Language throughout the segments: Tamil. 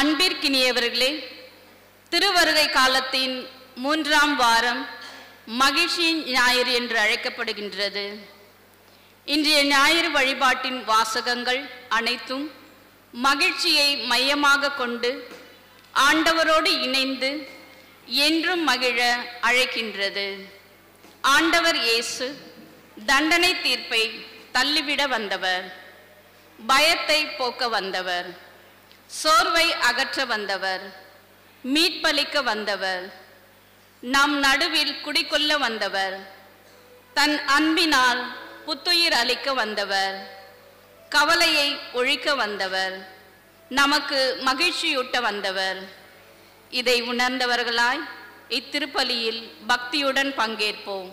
அன்பிற்கினியவர்களே, திருவருகை காலத்தின் 3ஆம் வாரம் மகிழ்ச்சியின் ஞாயிறு என்று அழைக்கப்படுகின்றது. இன்றைய ஞாயிறு வழிபாட்டின் வாசகங்கள் அனைத்தும் மகிழ்ச்சியை மையமாக கொண்டு ஆண்டவரோடு இணைந்து என்றும் மகிழ அழைக்கின்றது. ஆண்டவர் இயேசு தண்டனை தீர்ப்பை தள்ளிவிட வந்தவர், பயத்தை போக்க வந்தவர், சோர்வை அகற்ற வந்தவர், மீட்பளிக்க வந்தவர், நம் நடுவில் குடிகொள்ள வந்தவர், தன் அன்பினால் புத்துயிர் அளிக்க வந்தவர், கவலையை ஒழிக்க வந்தவர், நமக்கு மகிழ்ச்சியூட்ட வந்தவர். இதை உணர்ந்தவர்களாய் இத்திருப்பலியில் பக்தியுடன் பங்கேற்போம்.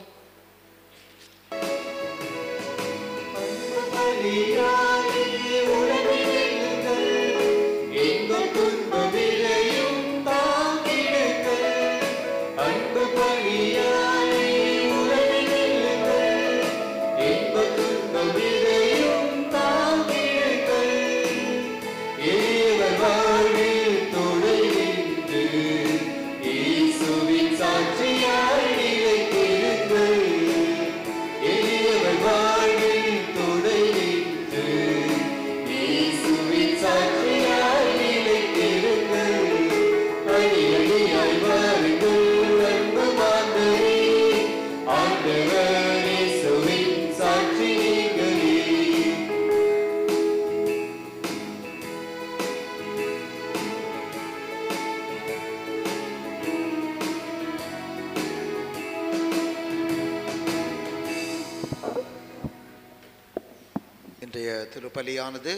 திருப்பலியானது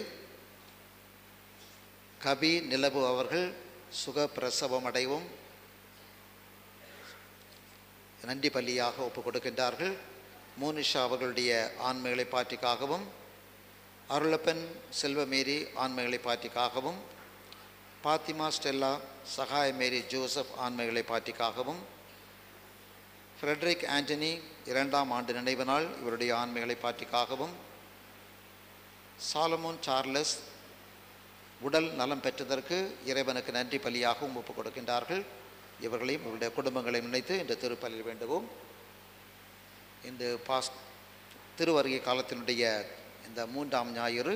கபி நிலவு அவர்கள் சுக பிரசவம் அடைவும் நன்றி பலியாக ஒப்புக் கொடுக்கின்றார்கள். மோனிஷா அவர்களுடைய ஆண்மைகளை பாற்றிக்காகவும், அருளப்பன் செல்வமேரி ஆண்மைகளை பாற்றிக்காகவும், பாத்திமா ஸ்டெல்லா சகாய மேரி ஜோசப் ஆண்மைகளை பாற்றிக்காகவும், ஃப்ரெட்ரிக் ஆண்டனி 2ஆம் ஆண்டு நினைவு நாள் இவருடைய ஆண்மைகளை பாற்றிக்காகவும், சாலமோன் சார்லஸ் உடல் நலம் பெற்றதற்கு இறைவனுக்கு நன்றி பலியாகவும் ஒப்புக் கொடுக்கின்றார்கள். இவர்களையும் இவருடைய குடும்பங்களையும் நினைத்து இந்த திருப்பலியில் வேண்டுவோம். இந்த திருவருகை காலத்தினுடைய இந்த 3ஆம் ஞாயிறு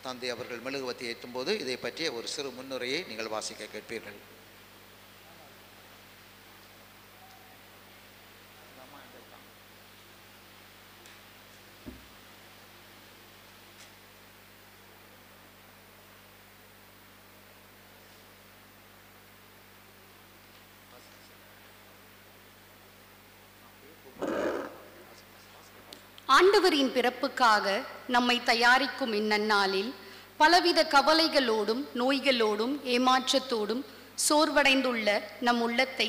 தந்தை அவர்கள் மெழுகுவத்தி ஏற்றும் போது இதை பற்றிய ஒரு சிறு முன்னுரையை நீங்கள் வாசிக்க கேட்பீர்கள். ஆண்டவரின் பிறப்புக்காக நம்மை தயாரிக்கும் இந்நன்னாளில் பலவித கவலைகளோடும் நோய்களோடும் ஏமாற்றத்தோடும் சோர்வடைந்துள்ள நம் உள்ளத்தை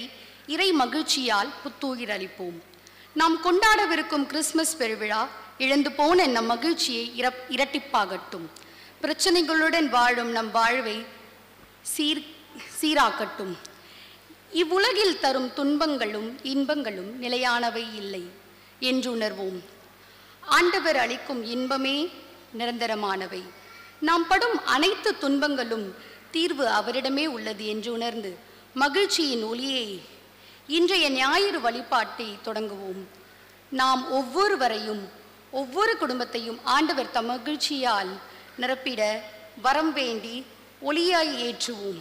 இறை மகிழ்ச்சியால் புத்துயிர் அளிப்போம். நாம் கொண்டாடவிருக்கும் கிறிஸ்மஸ் பெருவிழா இழந்து போன நம் மகிழ்ச்சியை இரட்டிப்பாகட்டும். பிரச்சனைகளுடன் வாழும் நம் வாழ்வை சீராக்கட்டும். இவ்வுலகில் தரும் துன்பங்களும் இன்பங்களும் நிலையானவை இல்லை என்று உணர்வோம். ஆண்டவர் அளிக்கும் இன்பமே நிரந்தரமானவை. நாம் படும் அனைத்து துன்பங்களும் தீர்வு அவரிடமே உள்ளது என்று உணர்ந்து மகிழ்ச்சியின் ஒளியை இன்றைய ஞாயிறு வழிபாட்டை தொடங்குவோம். நாம் ஒவ்வொருவரையும் ஒவ்வொரு குடும்பத்தையும் ஆண்டவர் தம் மகிழ்ச்சியால் நிரப்பிட வரம் வேண்டி ஒளியாய் ஏற்றுவோம்.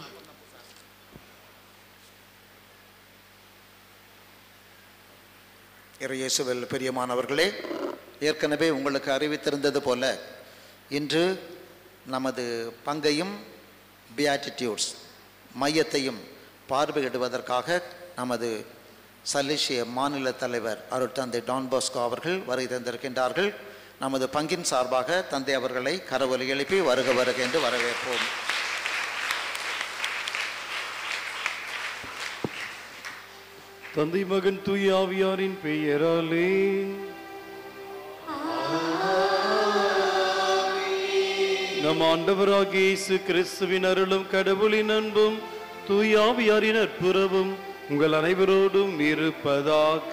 இயேசுவில் பிரியமானவர்களே, ஏற்கனவே உங்களுக்கு அறிவித்திருந்தது போல இன்று நமது பங்கையும் பியாட்டிடியூட்ஸ் மையத்தையும் பார்வையிடுவதற்காக நமது சலேசிய மாநில தலைவர் அருட்தந்தை டான் பாஸ்கோ அவர்கள் வருகை தந்திருக்கின்றார்கள். நமது பங்கின் சார்பாக தந்தை அவர்களை கரவொலி எழுப்பி வருக வருக என்று வரவேற்போம். தந்தை மகன் தூய ஆவியாரின் பெயராலே நம் ஆண்டவராகிய இயேசு கிறிஸ்துவின் அருளும் கடவுளின் அன்பும் தூய ஆவியாரின் நட்புறவும் உங்கள் அனைவரோடும் இருப்பதாக.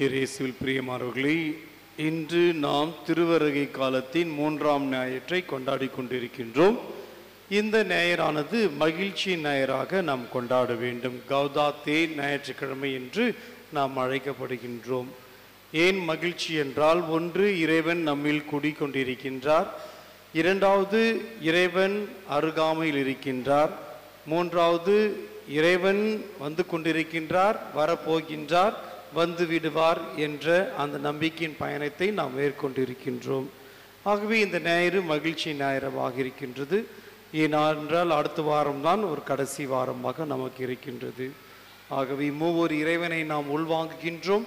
இயேசுவில் பிரியமானவர்களே, இன்று நாம் திருவருகை காலத்தின் 3ஆம் ஞாயிற்றை கொண்டாடி கொண்டிருக்கின்றோம். இந்த ஞாயிறானது மகிழ்ச்சி ஞாயிறாக நாம் கொண்டாட வேண்டும். கௌதாத்தே ஞாயிற்றுக்கிழமை என்று நாம் அழைக்கப்படுகின்றோம். ஏன் மகிழ்ச்சி என்றால், ஒன்று, இறைவன் நம்மில் குடிக்கொண்டிருக்கின்றார். இரண்டாவது, இறைவன் அருகாமையில் இருக்கின்றார். மூன்றாவது, இறைவன் வந்து கொண்டிருக்கின்றார், வரப்போகின்றார், வந்து விடுவார் என்ற அந்த நம்பிக்கையின் பயணத்தை நாம் மேற்கொண்டிருக்கின்றோம். ஆகவே இந்த ஞாயிறு மகிழ்ச்சி ஞாயிறமாக இருக்கின்றது. ஏனென்றால் அடுத்த வாரம்தான் ஒரு கடைசி வாரமாக நமக்கு இருக்கின்றது. ஆகவே மூவொரு இறைவனை நாம் உள்வாங்குகின்றோம்,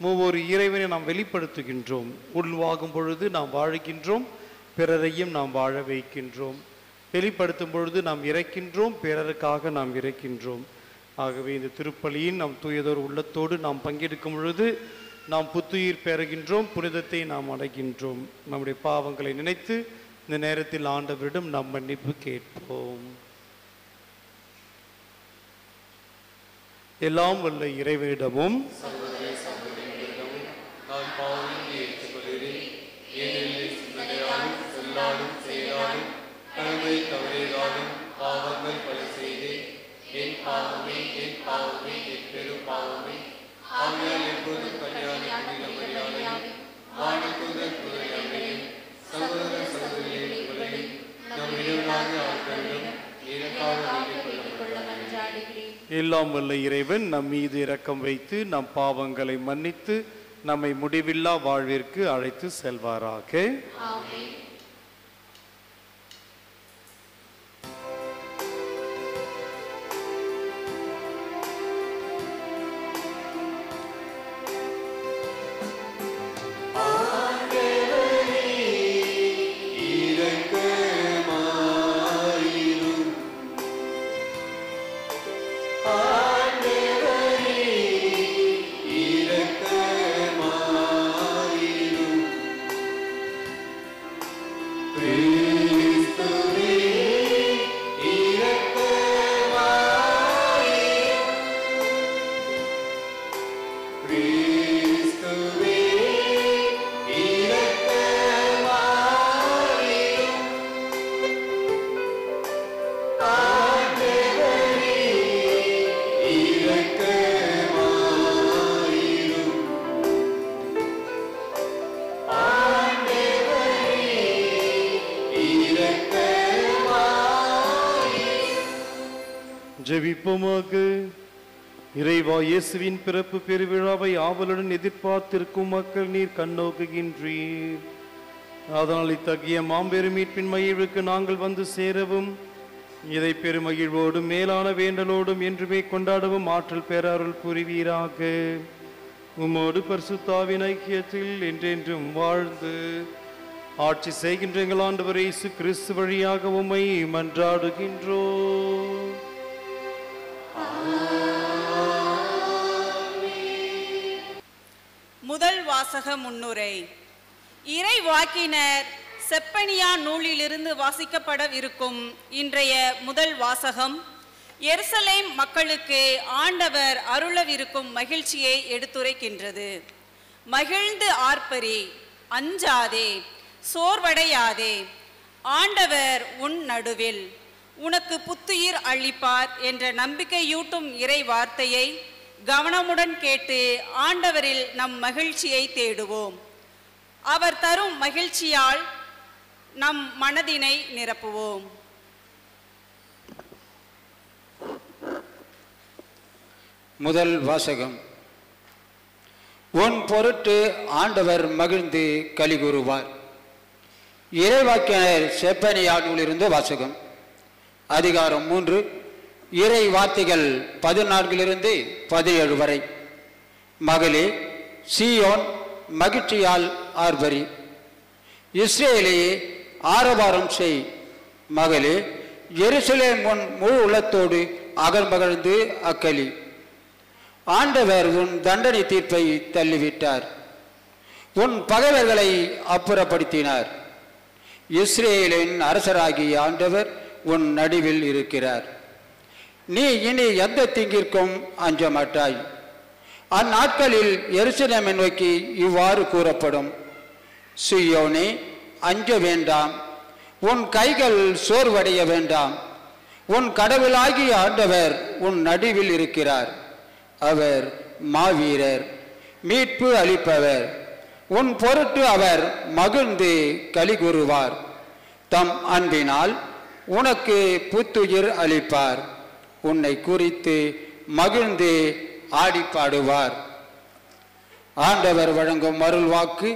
மூவொரு இறைவனை நாம் வெளிப்படுத்துகின்றோம். உள்வாங்கும் பொழுது நாம் வாழுகின்றோம், பிறரையும் நாம் வாழ வைக்கின்றோம். வெளிப்படுத்தும் பொழுது நாம் இறைக்கின்றோம், பிறருக்காக நாம் இறைக்கின்றோம். ஆகவே இந்த திருப்பலியின் நாம் தூயதோர் உள்ளத்தோடு நாம் பங்கெடுக்கும் பொழுது நாம் புத்துயிர் பெறுகின்றோம், புனிதத்தை நாம் அடைகின்றோம். நம்முடைய பாவங்களை நினைத்து இந்த நேரத்தில் ஆண்டவரிடம் நாம் மன்னிப்பு கேட்போம். எல்லாம் வல்ல இறைவனிடமும் பாவங்கள் பல செய்து என் பாவமே என் பாவமே என் பெரும் பாவமே ஆகையால் எப்போதும் கல்யாணி புனிதமரியாதையும் வானதூதர் புனிதரையும் சகோதர சகோதரிகளையும் நம் இறைவனாக ஆட்களும் எனக்காக வேண்டிக் கொள்ள மன்றாடுகிறேன். எல்லாம் வல்ல இறைவன் நம் மீது இரக்கம் வைத்து நம் பாவங்களை மன்னித்து நம்மை முடிவில்லா வாழ்விற்கு அழைத்து செல்வாராக. ஆமென். ஜெபிப்போமாக. இறைவா, இயேசுவின் பிறப்பு பெருவிழாவை ஆவலுடன் எதிர்பார்த்திருக்கும் மக்கள் நீர் கண்ணோக்குகின்றீர். அதனால் இத்தகைய மாம்பெரும் மீட்பின் மகிழ்வுக்கு நாங்கள் வந்து சேரவும், இதை பெருமகிழ்வோடும் மேலான வேண்டலோடும் என்றுமே கொண்டாடவும் ஆற்றல் பெற அருள் புரிவீராக. உம்மோடு பரிசுத்தாவின் ஐக்கியத்தில் என்றென்றும் வாழ்ந்து ஆட்சி செய்கின்ற எங்கள் ஆண்டவர் இயேசு கிறிஸ்து வழியாக உம்மை மன்றாடுகின்றோம். முதல் வாசக முன்னுரை. இறை வாக்கினர் செப்பனியா நூலிலிருந்து வாசிக்கப்படவிருக்கும் இன்றைய முதல் வாசகம் எருசலேம் மக்களுக்கு ஆண்டவர் அருளவிருக்கும் மகிழ்ச்சியை எடுத்துரைக்கின்றது. மகிழ்ந்து ஆர்ப்பரி, அஞ்சாதே, சோர்வடையாதே, ஆண்டவர் உன் நடுவில், உனக்கு புத்துயிர் அளிப்பார் என்ற நம்பிக்கையூட்டும் இறை வார்த்தையை கவனமுடன் கேட்டு ஆண்டவரில் நம் மகிழ்ச்சியை தேடுவோம். அவர் தரும் மகிழ்ச்சியால் நம் மனதினை நிரப்புவோம். முதல் வாசகம். உன் பொருட்டு ஆண்டவர் மகிழ்ந்து கலிகூறுவார். இறைவாக்கினர் செப்பனியா நூலிலிருந்து வாசகம். அதிகாரம் 3, இறை வார்த்தைகள் 14 17 வரை. மகளே, சீயோன் மகிழ்ச்சியால் ஆர்ப்பரி, இஸ்ரேலையே ஆரவாரம் செய். மகளே, எருசலேம் உன் முழு உள்ளத்தோடு அகழ்மகிழ்ந்து அக்களி. ஆண்டவர் உன் தண்டனை தீர்ப்பை தள்ளிவிட்டார், உன் பகைவர்களை அப்புறப்படுத்தினார். இஸ்ரேலின் அரசராகிய ஆண்டவர் உன் நடுவில் இருக்கிறார். நீ இனி எந்த தீங்கிற்கும் அஞ்ச மாட்டாய். அந்நாட்களில் எருசலேமை நோக்கி இவ்வாறு கூறப்படும்: சீயோனே, அஞ்ச வேண்டாம், உன் கைகள் சோர்வடைய வேண்டாம். உன் கடவுளாகிய ஆண்டவர் உன் நடுவில் இருக்கிறார். அவர் மாவீரர், மீட்பு அளிப்பவர். உன் பொருட்டு அவர் மகிழ்ந்து களிகூறுவார். தம் அன்பினால் உனக்கு புத்துயிர் அளிப்பார். உன்னை குறித்து மகிழ்ந்து ஆடி பாடுவார். ஆண்டவர் வழங்கும் அருள் வாக்கு.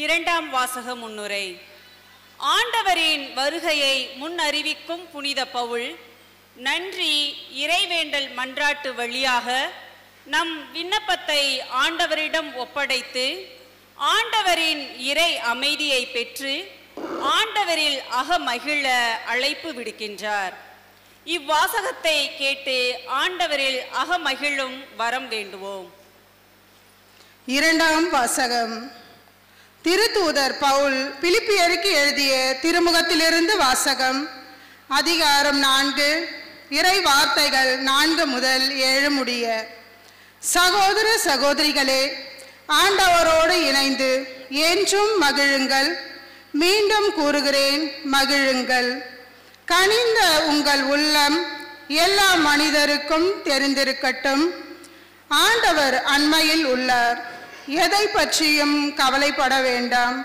இரண்டாம் வாசக முன்னுரை. ஆண்டவரின் வருகையை முன் அறிவிக்கும் புனித பவுல் நன்றி இறைவேண்டல் மன்றாட்டு வழியாக நம் விண்ணப்பத்தை ஆண்டவரிடம் ஒப்படைத்து ஆண்டவரின் இறை அமைதியை பெற்று ஆண்டவரில் அகமகிழ அழைப்பு விடுக்கின்றார். இவ்வாசகத்தை கேட்டு ஆண்டவரில் அகமகிழும் வரம் வேண்டுவோம். இரண்டாம் வாசகம். திருத்தூதர் பவுல் பிலிப்பியருக்கு எழுதிய திருமுகத்திலிருந்து வாசகம். அதிகாரம் 4, இறை வார்த்தைகள் 4 முதல் 7 முடிய. சகோதர சகோதரிகளே, ஆண்டவரோடு இணைந்து என்றும் மகிழுங்கள். மீண்டும் கூறுகிறேன், மகிழுங்கள். கனிந்த உங்கள் உள்ளம் எல்லா மனிதருக்கும் தெரிந்திருக்கட்டும். ஆண்டவர் அண்மையில் உள்ளார். எதை பற்றியும் கவலைப்பட வேண்டாம்.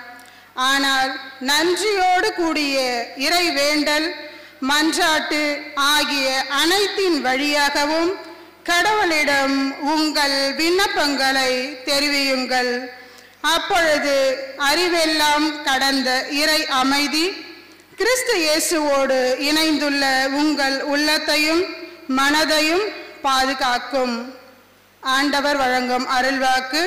ஆனால் நன்றியோடு கூடிய இறை வேண்டல் மன்றாட்டு ஆகிய அனைத்தின் வழியாகவும் கடவுளிடம் உங்கள் விண்ணப்பங்களை தெரிவியுங்கள். அப்பொழுது அறிவெல்லாம் கடந்த இறை அமைதி கிறிஸ்து இயேசுவோடு இணைந்துள்ள உங்கள் உள்ளத்தையும் மனதையும் பாதுகாக்கும். ஆண்டவர் வழங்கும் அருள்வாக்கு.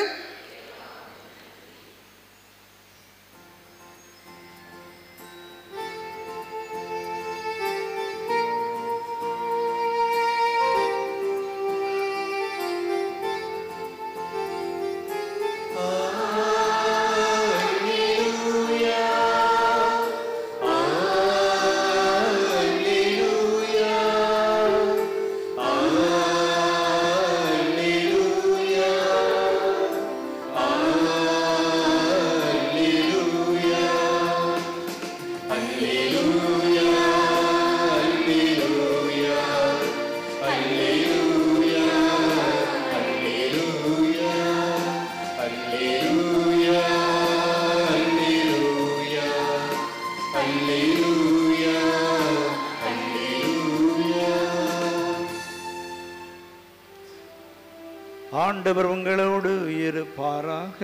ஆண்டவர் உங்களோடு இருப்பாராக.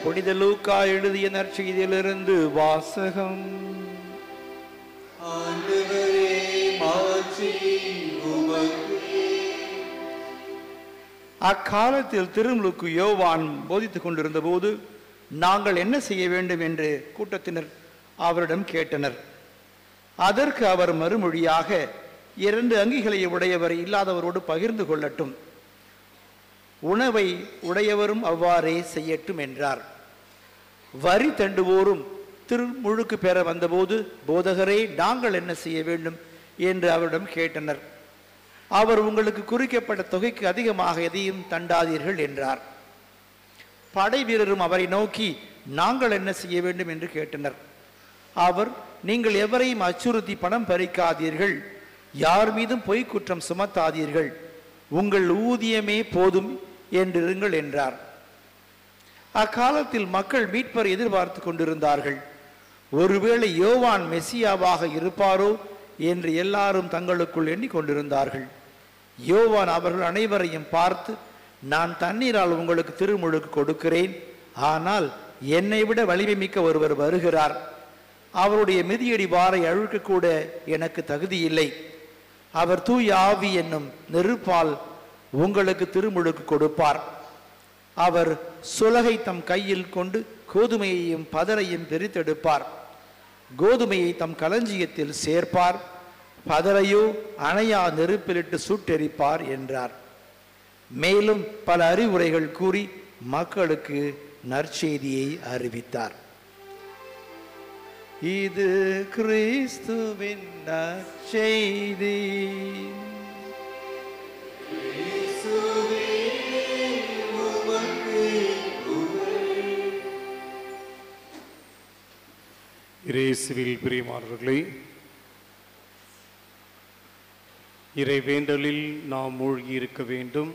புனித லூக்கா எழுதிய நற்செய்தியிலிருந்து வாசகம். அக்காலத்தில் திருமுழுக்கு யோவான் போதித்துக் கொண்டிருந்த போது நாங்கள் என்ன செய்ய வேண்டும் என்று கூட்டத்தினர் அவரிடம் கேட்டனர். அதற்கு அவர் மறுமொழியாக, 2 அங்கிகளை உடையவர் இல்லாதவரோடு பகிர்ந்து கொள்ளட்டும், உணவை உடையவரும் அவ்வாறே செய்யட்டும் என்றார். வரி தண்டுவோரும் திருமுழுக்கு பெற வந்தபோது, போதகரே, நாங்கள் என்ன செய்ய வேண்டும் என்று அவரிடம் கேட்டனர். அவர், உங்களுக்கு குறிக்கப்பட்ட தொகைக்கு அதிகமாக எதையும் தண்டாதீர்கள் என்றார். படை வீரரும் அவரை நோக்கி, நாங்கள் என்ன செய்ய வேண்டும் என்று கேட்டனர். அவர், நீங்கள் எவரையும் அச்சுறுத்தி பணம் பறிக்காதீர்கள், யார் மீதும் பொய் குற்றம் சுமத்தாதீர்கள், உங்கள் ஊதியமே போதும் என்றிருங்கள் என்றார். அக்காலத்தில் மக்கள் மீட்பர் எதிர்பார்த்து கொண்டிருந்தார்கள். ஒருவேளை யோவான் மெசியாவாக இருப்பாரோ என்று எல்லாரும் தங்களுக்குள் எண்ணிக்கொண்டிருந்தார்கள். யோவான் அவர்கள் அனைவரையும் பார்த்து, நான் தண்ணீரால் உங்களுக்கு திருமுழுக்கு கொடுக்கிறேன், ஆனால் என்னை விட வலிமை மிக்க ஒருவர் வருகிறார், அவருடைய மிதியடி வாரை அழுக்கக்கூட எனக்கு தகுதியில்லை, அவர் தூய ஆவி என்னும் நெருப்பால் உங்களுக்கு திருமுழுக்கு கொடுப்பார். அவர் சுலகை தம் கையில் கொண்டு கோதுமையையும் பதரையும் பிரித்தெடுப்பார், கோதுமையை தம் களஞ்சியத்தில் சேர்ப்பார், பதரையோ அணையா நெருப்பிலிட்டு சுட்டெரிப்பார் என்றார். மேலும் பல அறிவுரைகள் கூறி மக்களுக்கு நற்செய்தியை அறிவித்தார். இது கிறிஸ்துவின் நற்செய்தி. இயேசுவில் பிரியமானவர்களே, இறைவேண்டலில் நாம் மூழ்கி இருக்க வேண்டும்.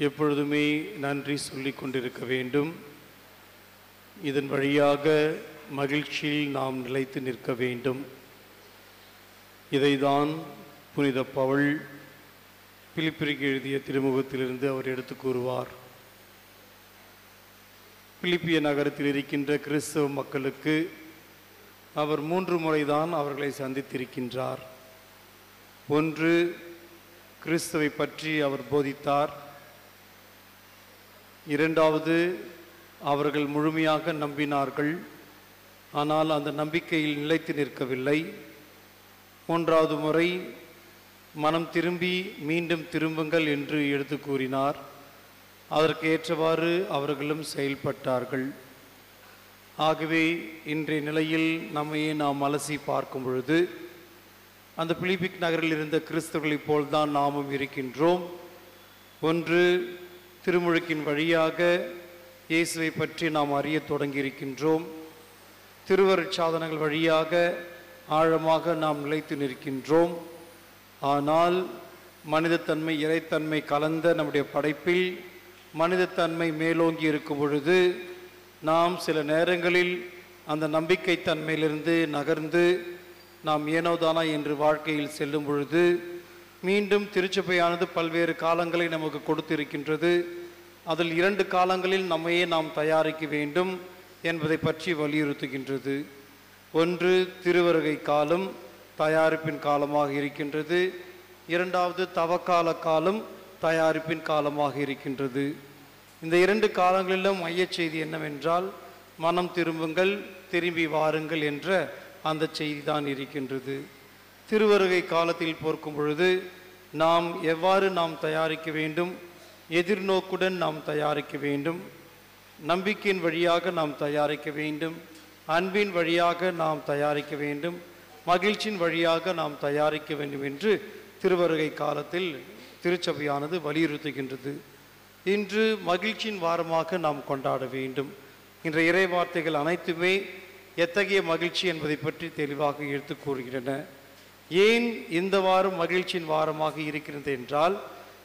எப்பொழுதுமே நன்றி சொல்லிக் கொண்டிருக்க வேண்டும். இதன் வழியாக மகிழ்ச்சியில் நாம் நிலைத்து நிற்க வேண்டும். இதைதான் புனித பவுல் பிலிப்பியருக்கு எழுதிய திருமுகத்திலிருந்து அவர் எடுத்து கூறுவார். பிலிப்பிய நகரத்தில் இருக்கின்ற கிறிஸ்தவ மக்களுக்கு அவர் 3 முறைதான் அவர்களை சந்தித்திருக்கின்றார். ஒன்று, கிறிஸ்துவை பற்றி அவர் போதித்தார். இரண்டாவது, அவர்கள் முழுமையாக நம்பினார்கள், ஆனால் அந்த நம்பிக்கையில் நிலைத்து நிற்கவில்லை. மூன்றாவது முறை மனம் திரும்பி மீண்டும் திரும்புங்கள் என்று எடுத்து கூறினார். அதற்கு ஏற்றவாறு அவர்களும் செயல்பட்டார்கள். ஆகவே இன்றைய நிலையில் நம்மையே நாம் அலசி பார்க்கும் பொழுது அந்த பிலிப்பிக் நகரில் இருந்த கிறிஸ்தவர்களைப் போல்தான் நாமும் இருக்கின்றோம். ஒன்று, திருமுழுக்கின் வழியாக இயேசுவை பற்றி நாம் அறிய தொடங்கியிருக்கின்றோம். திருவருட்சாதனங்கள் வழியாக ஆழமாக நாம் நிலைத்து நிற்கின்றோம். ஆனால் மனிதத்தன்மை இறைத்தன்மை கலந்த நம்முடைய படைப்பில் மனிதத்தன்மை மேலோங்கி இருக்கும் பொழுது நாம் சில நேரங்களில் அந்த நம்பிக்கை தன்மையிலிருந்து நகர்ந்து நாம் ஏனோதானா என்று வாழ்க்கையில் செல்லும் பொழுது மீண்டும் திருச்சபையானது பல்வேறு காலங்களை நமக்கு கொடுத்திருக்கின்றது. அதில் 2 காலங்களில் நம்மையே நாம் தயாரிக்க வேண்டும் என்பதை பற்றி வலியுறுத்துகின்றது. ஒன்று, திருவருகை காலம் தயாரிப்பின் காலமாக இருக்கின்றது. இரண்டாவது, தவக்கால காலம் தயாரிப்பின் காலமாக இருக்கின்றது. இந்த 2 காலங்களிலும் மையச் செய்தி என்னவென்றால், மனம் திரும்புங்கள், திரும்பி வாருங்கள் என்ற அந்த செய்தி தான் இருக்கின்றது. திருவருகை காலத்தில் பார்க்கும் பொழுது நாம் எவ்வாறு நாம் தயாரிக்க வேண்டும், எதிர்நோக்குடன் நாம் தயாரிக்க வேண்டும், நம்பிக்கையின் வழியாக நாம் தயாரிக்க வேண்டும், அன்பின் வழியாக நாம் தயாரிக்க வேண்டும், மகிழ்ச்சியின் வழியாக நாம் தயாரிக்க வேண்டும் என்று திருவருகை காலத்தில் திருச்சபையானது வலியுறுத்துகின்றது. இன்று மகிழ்ச்சியின் வாரமாக நாம் கொண்டாட வேண்டும். இன்றைய இறை வார்த்தைகள் அனைத்துமே எத்தகைய மகிழ்ச்சி என்பதை பற்றி தெளிவாக எடுத்து கூறுகின்றன. ஏன் இந்த வாரம் மகிழ்ச்சியின் வாரமாக இருக்கிறது என்றால்,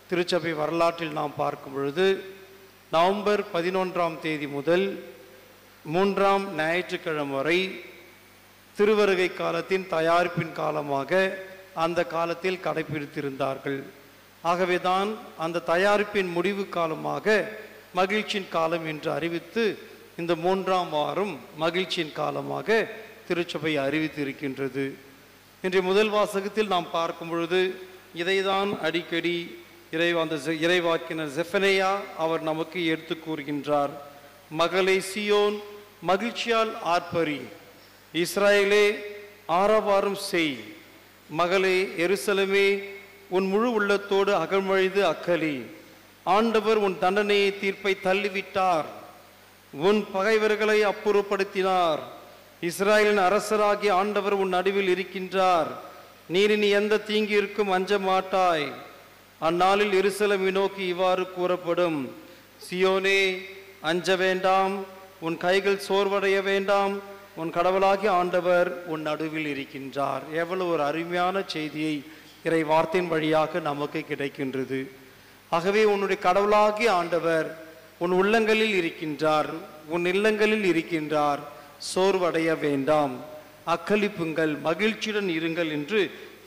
திருச்சபை வரலாற்றில் நாம் பார்க்கும் பொழுது நவம்பர் 11ஆம் தேதி முதல் 3ஆம் ஞாயிற்றுக்கிழமை வரை திருவருகை காலத்தின் தயாரிப்பின் காலமாக அந்த காலத்தில் கடைபிடித்திருந்தார்கள். ஆகவேதான் அந்த தயாரிப்பின் முடிவு காலமாக மகிழ்ச்சியின் காலம் என்று அறிவித்து இந்த 3ஆம் வாரம் மகிழ்ச்சியின் காலமாக திருச்சபை அறிவித்திருக்கின்றது. இன்றைய முதல் வாசகத்தில் நாம் பார்க்கும் பொழுது இதைதான் அடிக்கடி இறைவாக்கினர் செஃபனேயா அவர் நமக்கு எடுத்து கூறுகின்றார். மகளே சியோன், மகிழ்ச்சியால் ஆர்ப்பரி, இஸ்ராயேலே ஆரவாரம் செய். மகளே எருசலேமே, உன் முழு உள்ளத்தோடு அகழ்மழிது அக்கலி. ஆண்டவர் உன் தண்டனையை தீர்ப்பை தள்ளிவிட்டார், உன் பகைவர்களை அப்புறப்படுத்தினார். இஸ்ராயலின் அரசராகிய ஆண்டவர் உன் நடுவில் இருக்கின்றார். நீர் இனி எந்த தீங்கிற்கும் அஞ்ச மாட்டாய். அந்நாளில் எருசலேமை நோக்கி இவ்வாறு கூறப்படும், சியோனே அஞ்ச வேண்டாம், உன் கைகள் சோர்வடைய வேண்டாம், உன் கடவுளாகிய ஆண்டவர் உன் நடுவில் இருக்கின்றார். எவ்வளவு ஒரு அருமையான செய்தியை இறை வார்த்தையின் வழியாக நமக்கு கிடைக்கின்றது. ஆகவே உன்னுடைய கடவுளாகிய ஆண்டவர் உன் உள்ளங்களில் இருக்கின்றார், உன் இல்லங்களில் இருக்கின்றார். சோர்வடைய வேண்டாம், அக்களிப்புங்கள், மகிழ்ச்சியுடன் இருங்கள் என்று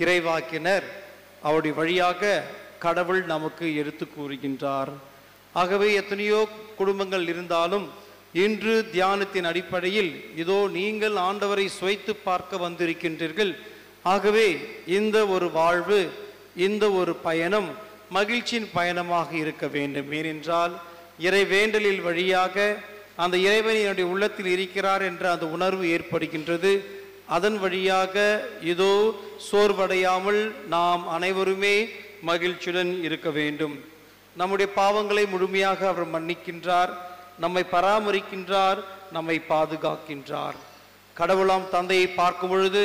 இறைவாக்கினர் அவருடைய வழியாக கடவுள் நமக்கு எடுத்து கூறுகின்றார். ஆகவே எத்தனையோ குடும்பங்கள் இருந்தாலும் இன்று தியானத்தின் அடிப்படையில் இதோ நீங்கள் ஆண்டவரை சுவைத்து பார்க்க வந்திருக்கின்றீர்கள். ஆகவே இந்த ஒரு வாழ்வு, இந்த ஒரு பயணம் மகிழ்ச்சியின் பயணமாக இருக்க வேண்டும். ஏனென்றால் இறை வேண்டலில் வழியாக அந்த இறைவன் என்னுடைய உள்ளத்தில் இருக்கிறார் என்ற அந்த உணர்வு ஏற்படுகின்றது. அதன் வழியாக இதோ சோர்வடையாமல் நாம் அனைவருமே மகிழ்ச்சியுடன் இருக்க வேண்டும். நம்முடைய பாவங்களை முழுமையாக அவர் மன்னிக்கின்றார், நம்மை பராமரிக்கின்றார், நம்மை பாதுகாக்கின்றார். கடவுளாம் தந்தையை பார்க்கும் பொழுது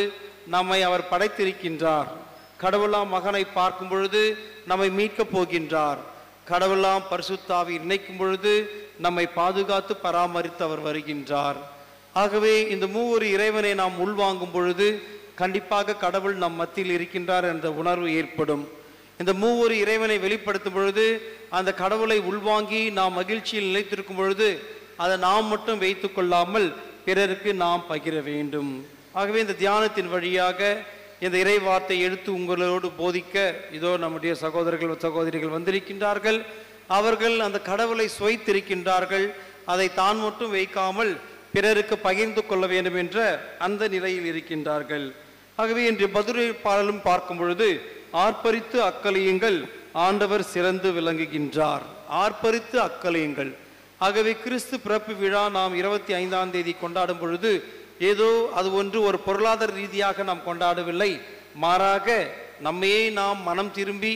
நம்மை அவர் படைத்திருக்கின்றார். கடவுளாம் மகனை பார்க்கும் பொழுது நம்மை மீட்கப் போகின்றார். கடவுளாம் பரிசுத்தாவி நினைக்கும் பொழுது நம்மை பாதுகாத்து பராமரித்து அவர் வருகின்றார். ஆகவே இந்த மூவொரு இறைவனை நாம் உள்வாங்கும் பொழுது கண்டிப்பாக கடவுள் நம் மத்தியில் இருக்கின்றார் என்ற உணர்வு ஏற்படும். இந்த மூவொரு இறைவனை வெளிப்படுத்தும் பொழுது அந்த கடவுளை உள்வாங்கி நாம் மகிழ்ச்சியில் நிலைத்திருக்கும் பொழுது அதை நாம் மட்டும் வைத்து கொள்ளாமல் பிறருக்கு நாம் பகிர வேண்டும். ஆகவே இந்த தியானத்தின் வழியாக இந்த இறை வார்த்தை எடுத்து உங்களோடு போதிக்க இதோ நம்முடைய சகோதரர்கள் சகோதரிகள் வந்திருக்கின்றார்கள். அவர்கள் அந்த கடவுளை சுவைத்திருக்கின்றார்கள். அதை தான் மட்டும் வைக்காமல் பிறருக்கு பகிர்ந்து கொள்ள வேண்டும் என்ற அந்த நிலையில் இருக்கின்றார்கள். ஆகவே இன்று மதுரை பாடலும் பார்க்கும் பொழுது ஆர்ப்பரித்து அக்கலையுங்கள், ஆண்டவர் சிறந்து விளங்குகின்றார். ஆர்ப்பரித்து அக்கலையுங்கள். ஆகவே கிறிஸ்து பிறப்பு விழா நாம் 25ஆம் தேதி கொண்டாடும் பொழுது ஏதோ அது ஒன்று ஒரு பொருளாதார ரீதியாக நாம் கொண்டாடவில்லை. மாறாக நம்மையே நாம் மனம் திரும்பி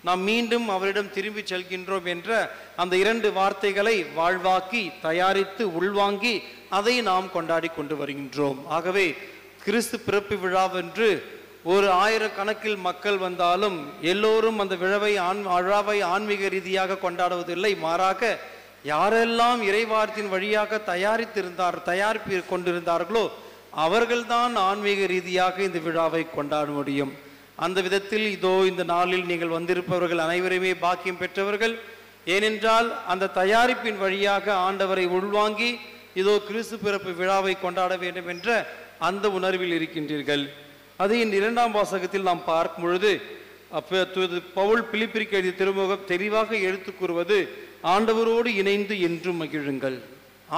நாம் மீண்டும் அவரிடம் திரும்பி செல்கின்றோம் என்ற அந்த 2 வார்த்தைகளை வாழ்வாக்கி தயாரித்து உள்வாங்கி அதை நாம் கொண்டாடி கொண்டு வருகின்றோம். ஆகவே கிறிஸ்து பிறப்பு விழாவென்று ஒரு 1000 கணக்கில் மக்கள் வந்தாலும் எல்லோரும் அந்த விழாவை ஆன்மீக ரீதியாக கொண்டாடுவதில்லை. மாறாக யாரெல்லாம் இறைவார்த்தின் வழியாக தயாரிப்பு கொண்டிருந்தார்களோ அவர்கள்தான் ஆன்மீக ரீதியாக இந்த விழாவை கொண்டாட முடியும். அந்த விதத்தில் இதோ இந்த நாளில் நீங்கள் வந்திருப்பவர்கள் அனைவருமே பாக்கியம் பெற்றவர்கள். ஏனென்றால் அந்த தயாரிப்பின் வழியாக ஆண்டவரை உள்வாங்கி இதோ கிறிஸ்து பிறப்பு விழாவை கொண்டாட வேண்டும் என்ற அந்த உணர்வில் இருக்கின்றீர்கள். அது இந்த 2ஆம் வாசகத்தில் நாம் பார்க்கும் பொழுது பவுல் பிலிப்பியருக்கு எழுதிய திருமுகம் தெளிவாக எடுத்து கூறுவது ஆண்டவரோடு இணைந்து என்றும் மகிழுங்கள்.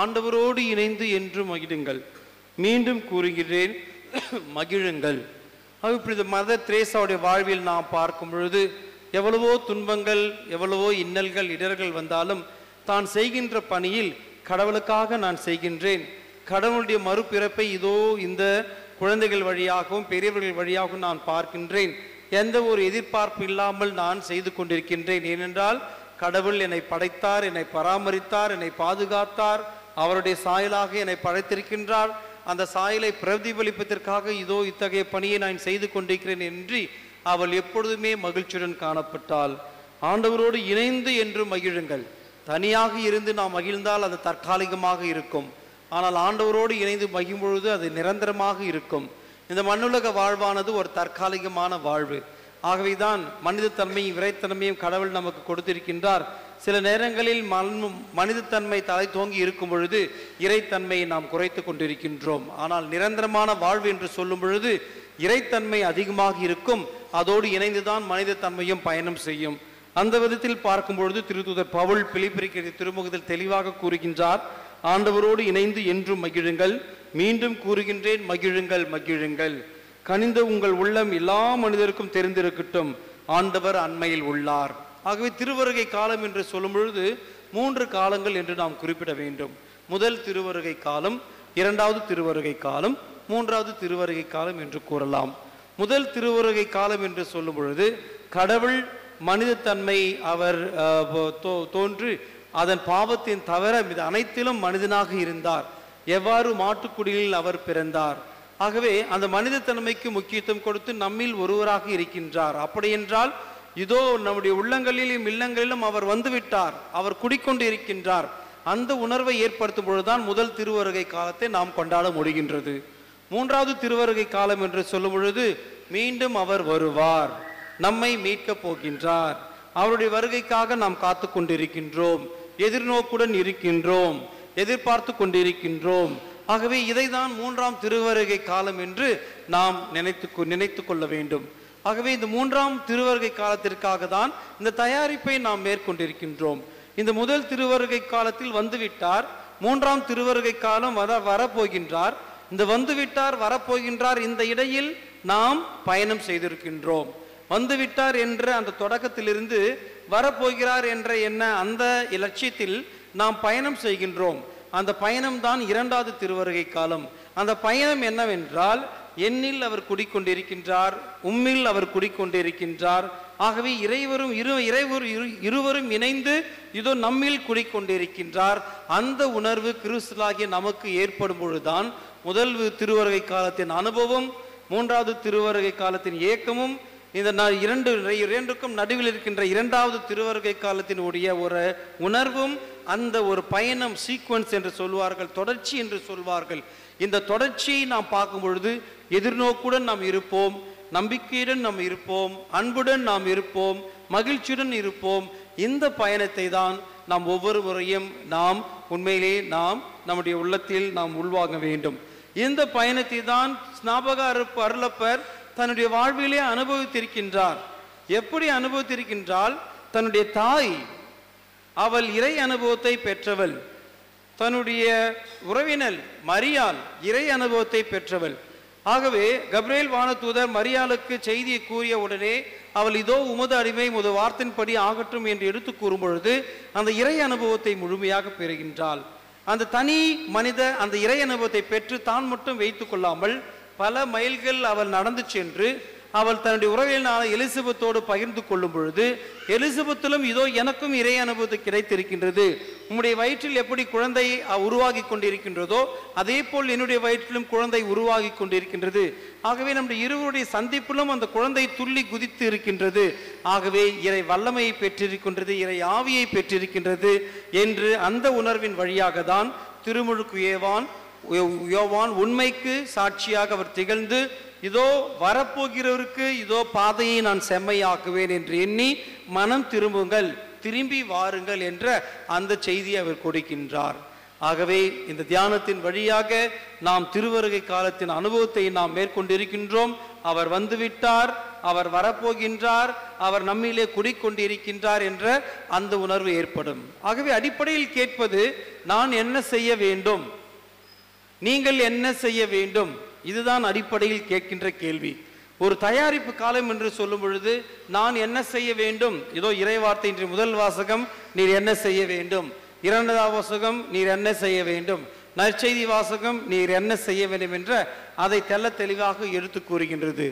ஆண்டவரோடு இணைந்து என்றும் மகிழுங்கள். மீண்டும் கூறுகிறேன், மகிழுங்கள். இப்படி மதர் தெரேசாவுடைய வாழ்வில் நாம் பார்க்கும் பொழுது எவ்வளவோ துன்பங்கள், எவ்வளவோ இன்னல்கள், இடர்கள் வந்தாலும் தான் செய்கின்ற பணியில் கடவுளுக்காக நான் செய்கின்றேன், கடவுளுடைய மறுபிறப்பை இதோ இந்த குழந்தைகள் வழியாகவும் பெரியவர்கள் வழியாகவும் நான் பார்க்கின்றேன், எந்த ஒரு எதிர்பார்ப்பு இல்லாமல் நான் செய்து கொண்டிருக்கின்றேன். ஏனென்றால் கடவுள் என்னை படைத்தார், என்னை பராமரித்தார், என்னை பாதுகாத்தார், அவருடைய சாயலாக என்னை படைத்திருக்கின்றார். அந்த சாயலை பிரதிபலிப்பதற்காக இதோ இத்தகைய பணியை நான் செய்து கொண்டிருக்கிறேன் என்று அவள் எப்பொழுதுமே மகிழ்ச்சியுடன் காணப்பட்டாள். ஆண்டவரோடு இணைந்து என்று மகிழுங்கள். தனியாக இருந்து நாம் மகிழ்ந்தால் அது தற்காலிகமாக இருக்கும். ஆனால் ஆண்டவரோடு இணைந்து மகிழும் பொழுது அது நிரந்தரமாக இருக்கும். இந்த மண்ணுலக வாழ்வானது ஒரு தற்காலிகமான வாழ்வு. ஆகவேதான் மனிதத்தன்மையும் இறைத்தன்மையும் கடவுள் நமக்கு கொடுத்திருக்கின்றார். சில நேரங்களில் மனிதத்தன்மை தலை தோங்கி இருக்கும் பொழுது இறைத்தன்மையை நாம் குறைத்து கொண்டிருக்கின்றோம். ஆனால் நிரந்தரமான வாழ்வு என்று சொல்லும் பொழுது இறைத்தன்மை அதிகமாக இருக்கும். அதோடு இணைந்துதான் மனிதத்தன்மையும் பயணம் செய்யும். அந்த விதத்தில் பார்க்கும் பொழுது திருத்தூதர் பவுல் பிலிப்பியருக்கு திருமுகத்தில் தெளிவாக கூறுகின்றார், ஆண்டவரோடு இணைந்து என்றும் மகிழுங்கள். மீண்டும் கூறுகின்றேன், மகிழுங்கள், மகிழுங்கள். கனிந்த உங்கள் உள்ளம் எல்லா மனிதருக்கும் தெரிந்திருக்கட்டும், ஆண்டவர் அண்மையில் உள்ளார். ஆகவே திருவருகை காலம் என்று சொல்லும் பொழுது 3 காலங்கள் என்று நாம் குறிப்பிட வேண்டும். முதல் திருவருகை காலம், 2வது திருவருகை காலம், 3வது திருவருகை காலம் என்று கூறலாம். முதல் திருவருகை காலம் என்று சொல்லும் பொழுது கடவுள் மனிதத்தன்மை அவர் தோன்றி அதன் பாவத்தின் தவிர இது அனைத்திலும் மனிதனாக இருந்தார். எவ்வாறு மாட்டுக்குடியில் அவர் பிறந்தார். ஆகவே அந்த மனிதத்தன்மைக்கு முக்கியத்துவம் கொடுத்து நம்மில் ஒருவராக இருக்கின்றார். அப்படி என்றால் இதோ நம்முடைய உள்ளங்களிலும் இல்லங்களிலும் அவர் வந்துவிட்டார், அவர் குடிக்கொண்டு இருக்கின்றார். அந்த உணர்வை ஏற்படுத்தும் பொழுதுதான் முதல் திருவருகை காலத்தை நாம் கொண்டாட முடிகின்றது. 3வது திருவருகை காலம் என்று சொல்லும் பொழுது மீண்டும் அவர் வருவார், நம்மை மீட்கப் போகின்றார். அவருடைய வருகைக்காக நாம் காத்து கொண்டிருக்கின்றோம், எதிர்நோக்குடன் இருக்கின்றோம், எதிர்பார்த்து கொண்டிருக்கின்றோம். ஆகவே இதைதான் 3ஆம் திருவருகை காலம் என்று நாம் நினைத்து கொள்ள வேண்டும். ஆகவே இந்த 3ஆம் திருவருகை காலத்திற்காக தான் இந்த தயாரிப்பை நாம் மேற்கொண்டிருக்கின்றோம். இந்த முதல் திருவருகை காலத்தில் வந்துவிட்டார், 3ஆம் திருவருகை காலம் வரப்போகின்றார். இந்த வந்துவிட்டார் வரப்போகின்றார் இந்த இடையில் நாம் பயணம் செய்திருக்கின்றோம். வந்துவிட்டார் என்ற அந்த தொடக்கத்திலிருந்து வரப்போகிறார் என்ற அந்த இலட்சியத்தில் நாம் பயணம் செய்கின்றோம். அந்த பயணம்தான் 2வது திருவருகை காலம். அந்த பயணம் என்னவென்றால், என்னில் அவர் குடிக்கொண்டிருக்கின்றார், உம்மில் அவர் குடிக்கொண்டிருக்கின்றார். ஆகவே இருவரும் இணைந்து இதோ நம்மில் குடிக்கொண்டிருக்கின்றார். அந்த உணர்வு கிறிஸ்துவாகிய நமக்கு ஏற்படும் பொழுதுதான் முதல் திருவருகை காலத்தின் அனுபவம், 3வது திருவருகை காலத்தின் ஏக்கமும், இந்த இரண்டுக்கும் நடுவில் இருக்கின்ற 2வது திருவருகை காலத்தினுடைய ஒரு உணர்வும், அந்த ஒரு பயணம் சீக்வன்ஸ் என்று சொல்வார்கள், தொடர்ச்சி என்று சொல்வார்கள். இந்த தொடர்ச்சியை நாம் பார்க்கும் பொழுது எதிர்நோக்குடன் நாம் இருப்போம், நம்பிக்கையுடன் நாம் இருப்போம், அன்புடன் நாம் இருப்போம், மகிழ்ச்சியுடன் இருப்போம். இந்த பயணத்தை தான் நாம் ஒவ்வொரு முறையும் நாம் உண்மையிலே நம்முடைய உள்ளத்தில் நாம் உள்வாங்க வேண்டும். இந்த பயணத்தை தான் ஸ்நாபக அருளப்பர் தன்னுடைய வாழ்விலே அனுபவித்திருக்கின்றார். எப்படி அனுபவித்திருக்கின்றால், தன்னுடைய தாய் அவள் இறை அனுபவத்தை பெற்றவள், தன்னுடைய உறவினர் மரியாள் இறை அனுபவத்தை பெற்றவள். ஆகவே கப்ரியேல் வானதூதர் மரியாளுக்கு செய்தியை கூறிய உடனே அவள் இதோ உமது அடிமை உமது வார்த்தையின்படி ஆகட்டும் என்று எடுத்து கூறும் பொழுது அந்த இறை அனுபவத்தை முழுமையாக பெறுகின்றாள். அந்த தனி மனித அந்த இறை அனுபவத்தை பெற்று தான் மட்டும் வைத்து கொள்ளாமல் பல மைல்கள் அவள் நடந்து சென்று அவள் தன்னுடைய உறவினான எலிசபெத்தோடு பகிர்ந்து கொள்ளும் பொழுது எலிசபெத்திலும் இதோ எனக்கும் இறை அனுபவத்தை கிடைத்திருக்கின்றது, உம்முடைய வயிற்றில் எப்படி குழந்தை உருவாகி கொண்டிருக்கின்றதோ அதே போல் என்னுடைய வயிற்றிலும் குழந்தை உருவாகி கொண்டிருக்கின்றது. ஆகவே நம்முடைய இருவருடைய சந்திப்பிலும் அந்த குழந்தை துள்ளி குதித்து இருக்கின்றது. ஆகவே இறை வல்லமையை பெற்றிருக்கின்றது, இறை ஆவியை பெற்றிருக்கின்றது என்று அந்த உணர்வின் வழியாக தான் திருமுழுக்கு யோவான் உண்மைக்கு சாட்சியாக அவர் திகழ்ந்து இதோ வரப்போகிறவருக்கு இதோ பாதையை நான் செம்மையாக்குவேன் என்று எண்ணி மனம் திரும்புங்கள், திரும்பி வாருங்கள் என்ற அந்த செய்தியை அவர் கொடுக்கின்றார். ஆகவே இந்த தியானத்தின் வழியாக நாம் திருவருகை காலத்தின் அனுபவத்தை நாம் மேற்கொண்டிருக்கின்றோம். அவர் வந்துவிட்டார், அவர் வரப்போகின்றார், அவர் நம்மிலே குடிக்கொண்டிருக்கின்றார் என்ற அந்த உணர்வு ஏற்படும். ஆகவே அடிப்படையில் கேட்பது, நான் என்ன செய்ய வேண்டும், நீங்கள் என்ன செய்ய வேண்டும், இதுதான் அடிப்படையில் கேட்கின்ற கேள்வி. ஒரு தயாரிப்பு காலம் என்று சொல்லும் பொழுது நான் என்ன செய்ய வேண்டும், இதோ இறைவார்த்தை இன்று முதல் வாசகம் நீர் என்ன செய்ய வேண்டும், இரண்டாவது வாசகம் நீர் என்ன செய்ய வேண்டும், நற்செய்தி வாசகம் நீர் என்ன செய்ய வேண்டும் என்ற அதை தெள்ள தெளிவாக எடுத்து கூறுகின்றது.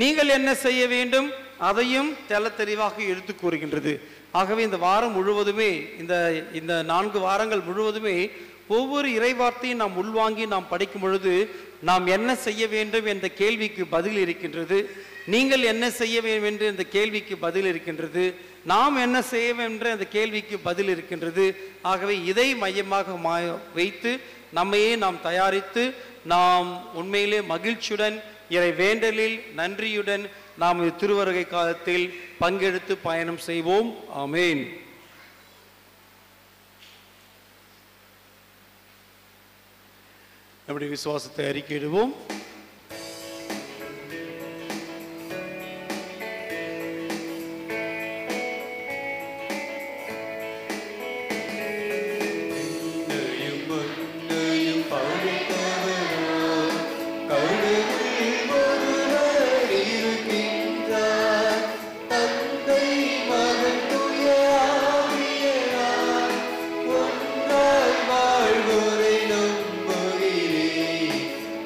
நீங்கள் என்ன செய்ய வேண்டும் அதையும் தெள்ள தெளிவாக எடுத்து கூறுகின்றது. ஆகவே இந்த வாரம் முழுவதுமே இந்த 4 வாரங்கள் முழுவதுமே ஒவ்வொரு இறைவார்த்தையும் நாம் உள்வாங்கி நாம் படிக்கும் பொழுது நாம் என்ன செய்ய வேண்டும் என்ற கேள்விக்கு பதில் இருக்கின்றது. நீங்கள் என்ன செய்ய வேண்டும் என்ற இந்த கேள்விக்கு பதில் இருக்கின்றது. நாம் என்ன செய்ய வேண்டும் என்ற இந்த கேள்விக்கு பதில் இருக்கின்றது. ஆகவே இதை மையமாக வைத்து நம்மையே நாம் தயாரித்து நாம் உண்மையிலே மகிழ்ச்சியுடன் இறை வேண்டலில் நன்றியுடன் நாம் திருவருகை காலத்தில் பங்கெடுத்து பயணம் செய்வோம். ஆமேன். நம்முடைய விசுவாசத்தை அறிக்கையிடுவோம்.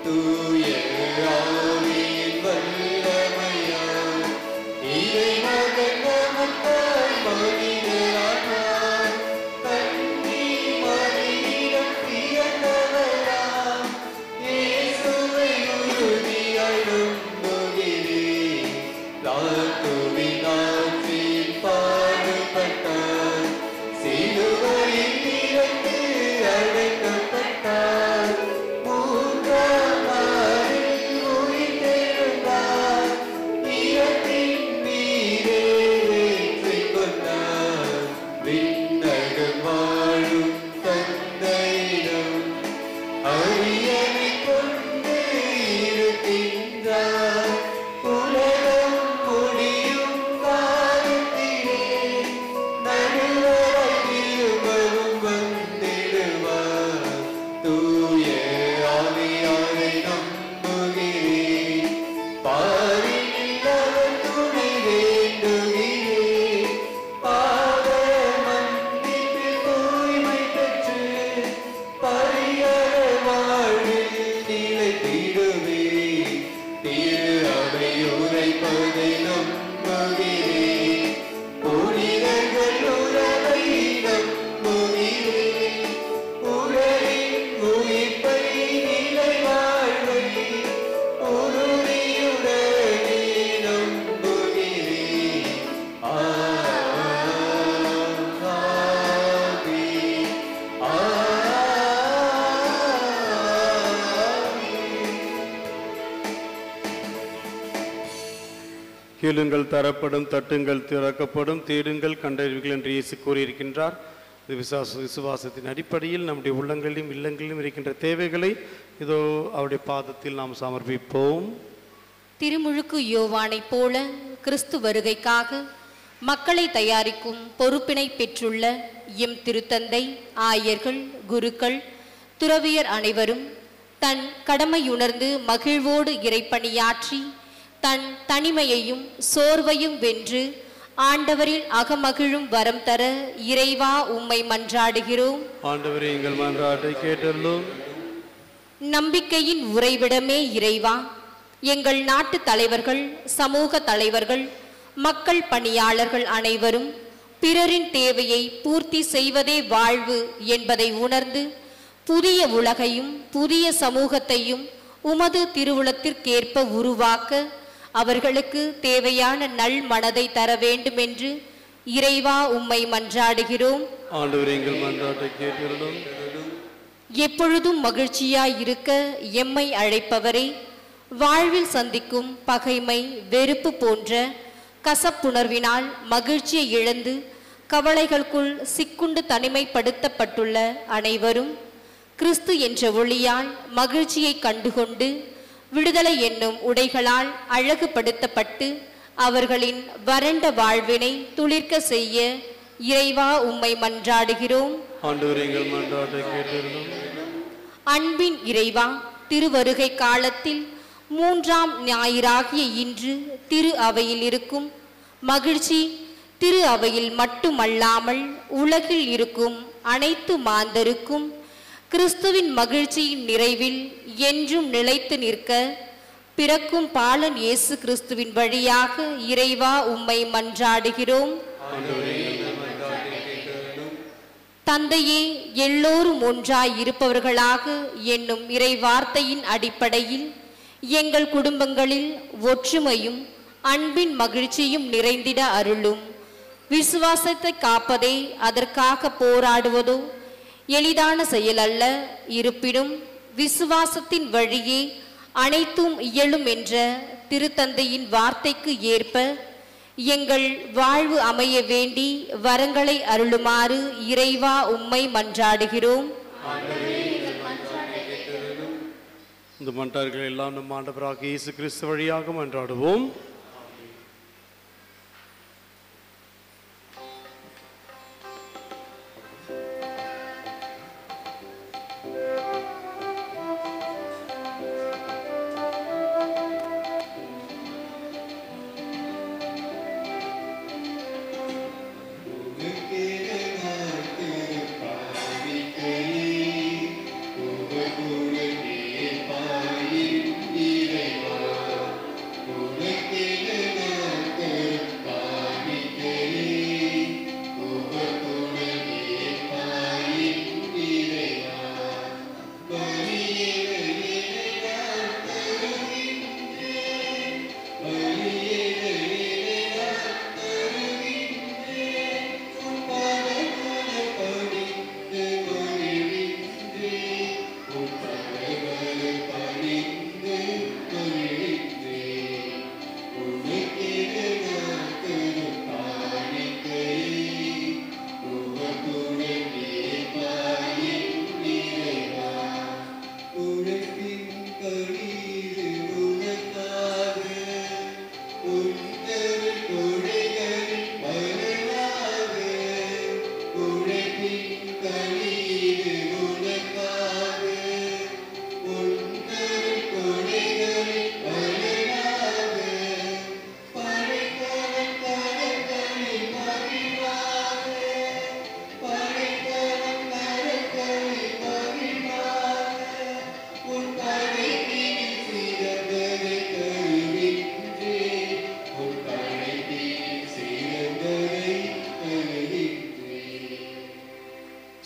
தூய கேளுங்கள் தரப்படும், தட்டுங்கள் திறக்கப்படும், தேடுங்கள் கண்டறிவீர்கள் என்று இயேசு கூறியிருக்கின்றார். இது விசுவாசத்தின் அடிப்படையில் நம்முடைய உள்ளங்களிலும் இல்லங்களிலும் இருக்கின்ற தேவைகளை இதோ அவருடைய பாதத்தில் நாம் சமர்ப்பிப்போம். திருமுழுக்கு யோவானைப் போல கிறிஸ்து வருகைக்காக மக்களை தயாரிக்கும் பொறுப்பினை பெற்றுள்ள எம் திருத்தந்தை, ஆயர்கள், குருக்கள், துறவியர் அனைவரும் தன் கடமையுணர்ந்து மகிழ்வோடு இறைப்பணியாற்றி தன் தனிமையையும் சோர்வையும் வென்று ஆண்டவரில் அகமகிழும் வரம் தர இறைவா உம்மை மன்றாடுகிறோம். ஆண்டவரே, எங்கள் மன்றாட்டை கேட்டருளும். நம்பிக்கையின் உறைவிடமே இறைவா, எங்கள் நாட்டு தலைவர்கள், சமூக தலைவர்கள், மக்கள் பணியாளர்கள் அனைவரும் பிறரின் தேவையை பூர்த்தி செய்வதே வாழ்வு என்பதை உணர்ந்து புதிய உலகையும் புதிய சமூகத்தையும் உமது திருவுளத்திற்கேற்ப உருவாக்க அவர்களுக்கு தேவையான நல் மனதை தர வேண்டும் என்று இறைவா உம்மை மன்றாடுகிறோம். ஆண்டவரே, எங்கள் மன்றாட்டை கேட்டருளும். எப்பொழுதும் மகிழ்ச்சியாய் இருக்க எம்மை அழைப்பவரே, வாழ்வில் சந்திக்கும் பகைமை, வெறுப்பு போன்ற கசப்புணர்வினால் மகிழ்ச்சியை இழந்து கவலைகளுக்குள் சிக்குண்டு தனிமைப்படுத்தப்பட்டுள்ள அனைவரும் கிறிஸ்து என்ற ஒளியால் மகிழ்ச்சியை கண்டுகொண்டு விடுதலை என்னும் உடைகளால் அழகுபடுத்தப்பட்டு அவர்களின் வறண்ட வாழ்வினை துளிர்க்க செய்ய இறைவா உம்மை மன்றாடுகிறோம். ஆண்டவரே, எங்கள் மன்றாட்டை கேட்டருளும். அன்பின் இறைவா, திருவருகை காலத்தில் 3ஆம் ஞாயிறாகிய இன்று திரு அவையில் இருக்கும் மகிழ்ச்சி திரு அவையில் மட்டுமல்லாமல் உலகில் இருக்கும் அனைத்து மாந்தருக்கும் கிறிஸ்துவின் மகிழ்ச்சியின் நிறைவில் என்றும் நிலைத்து நிற்க பிறக்கும் பாலன் இயேசு கிறிஸ்துவின் வழியாக இறைவா உம்மை மன்றாடுகிறோம். தந்தையே, எல்லோரும் ஒன்றாய் இருப்பவர்களாக என்னும் இறை வார்த்தையின் அடிப்படையில் எங்கள் குடும்பங்களில் ஒற்றுமையும் அன்பின் மகிழ்ச்சியும் நிறைந்திட அருளும். விசுவாசத்தை காப்பதே அதற்காக போராடுவதோ எளிதான செயல் அல்ல. இருப்பினும் விசுவாசத்தின் வழியே அனைத்தும் இயலும் என்ற திருத்தந்தையின் வார்த்தைக்கு ஏற்ப எங்கள் வாழ்வு அமைய வேண்டி வரங்களை அருளுமாறு இறைவா உம்மை மன்றாடுகிறோம். இந்த மன்றாடுகள் எல்லாம் நம் ஆண்டவராகிய இயேசு கிறிஸ்து வழியாக மன்றாடுவோம்.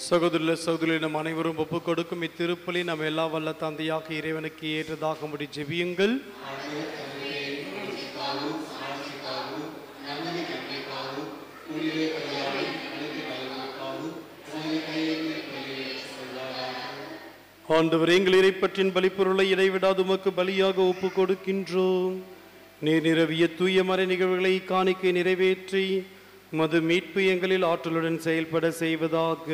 சகோதரர்களே, நம் அனைவரும் ஒப்புக் கொடுக்கும் இத்திருப்பலி நம் எல்லா வல்ல தந்தையாக இறைவனுக்கு ஏற்றதாகும்படி ஜெபியுங்கள். ஆண்டவர், எங்கள் இறைப்பற்றின் பலிப்பொருளை இடைவிடாது உமக்கு பலியாக ஒப்புக் கொடுக்கின்றோம். நீர் நிரவிய தூய மறை நிகழ்வுகளை காணிக்கை நிறைவேற்றி மது மீட்பு எங்களில் ஆற்றலுடன் செயல்பட செய்வதாக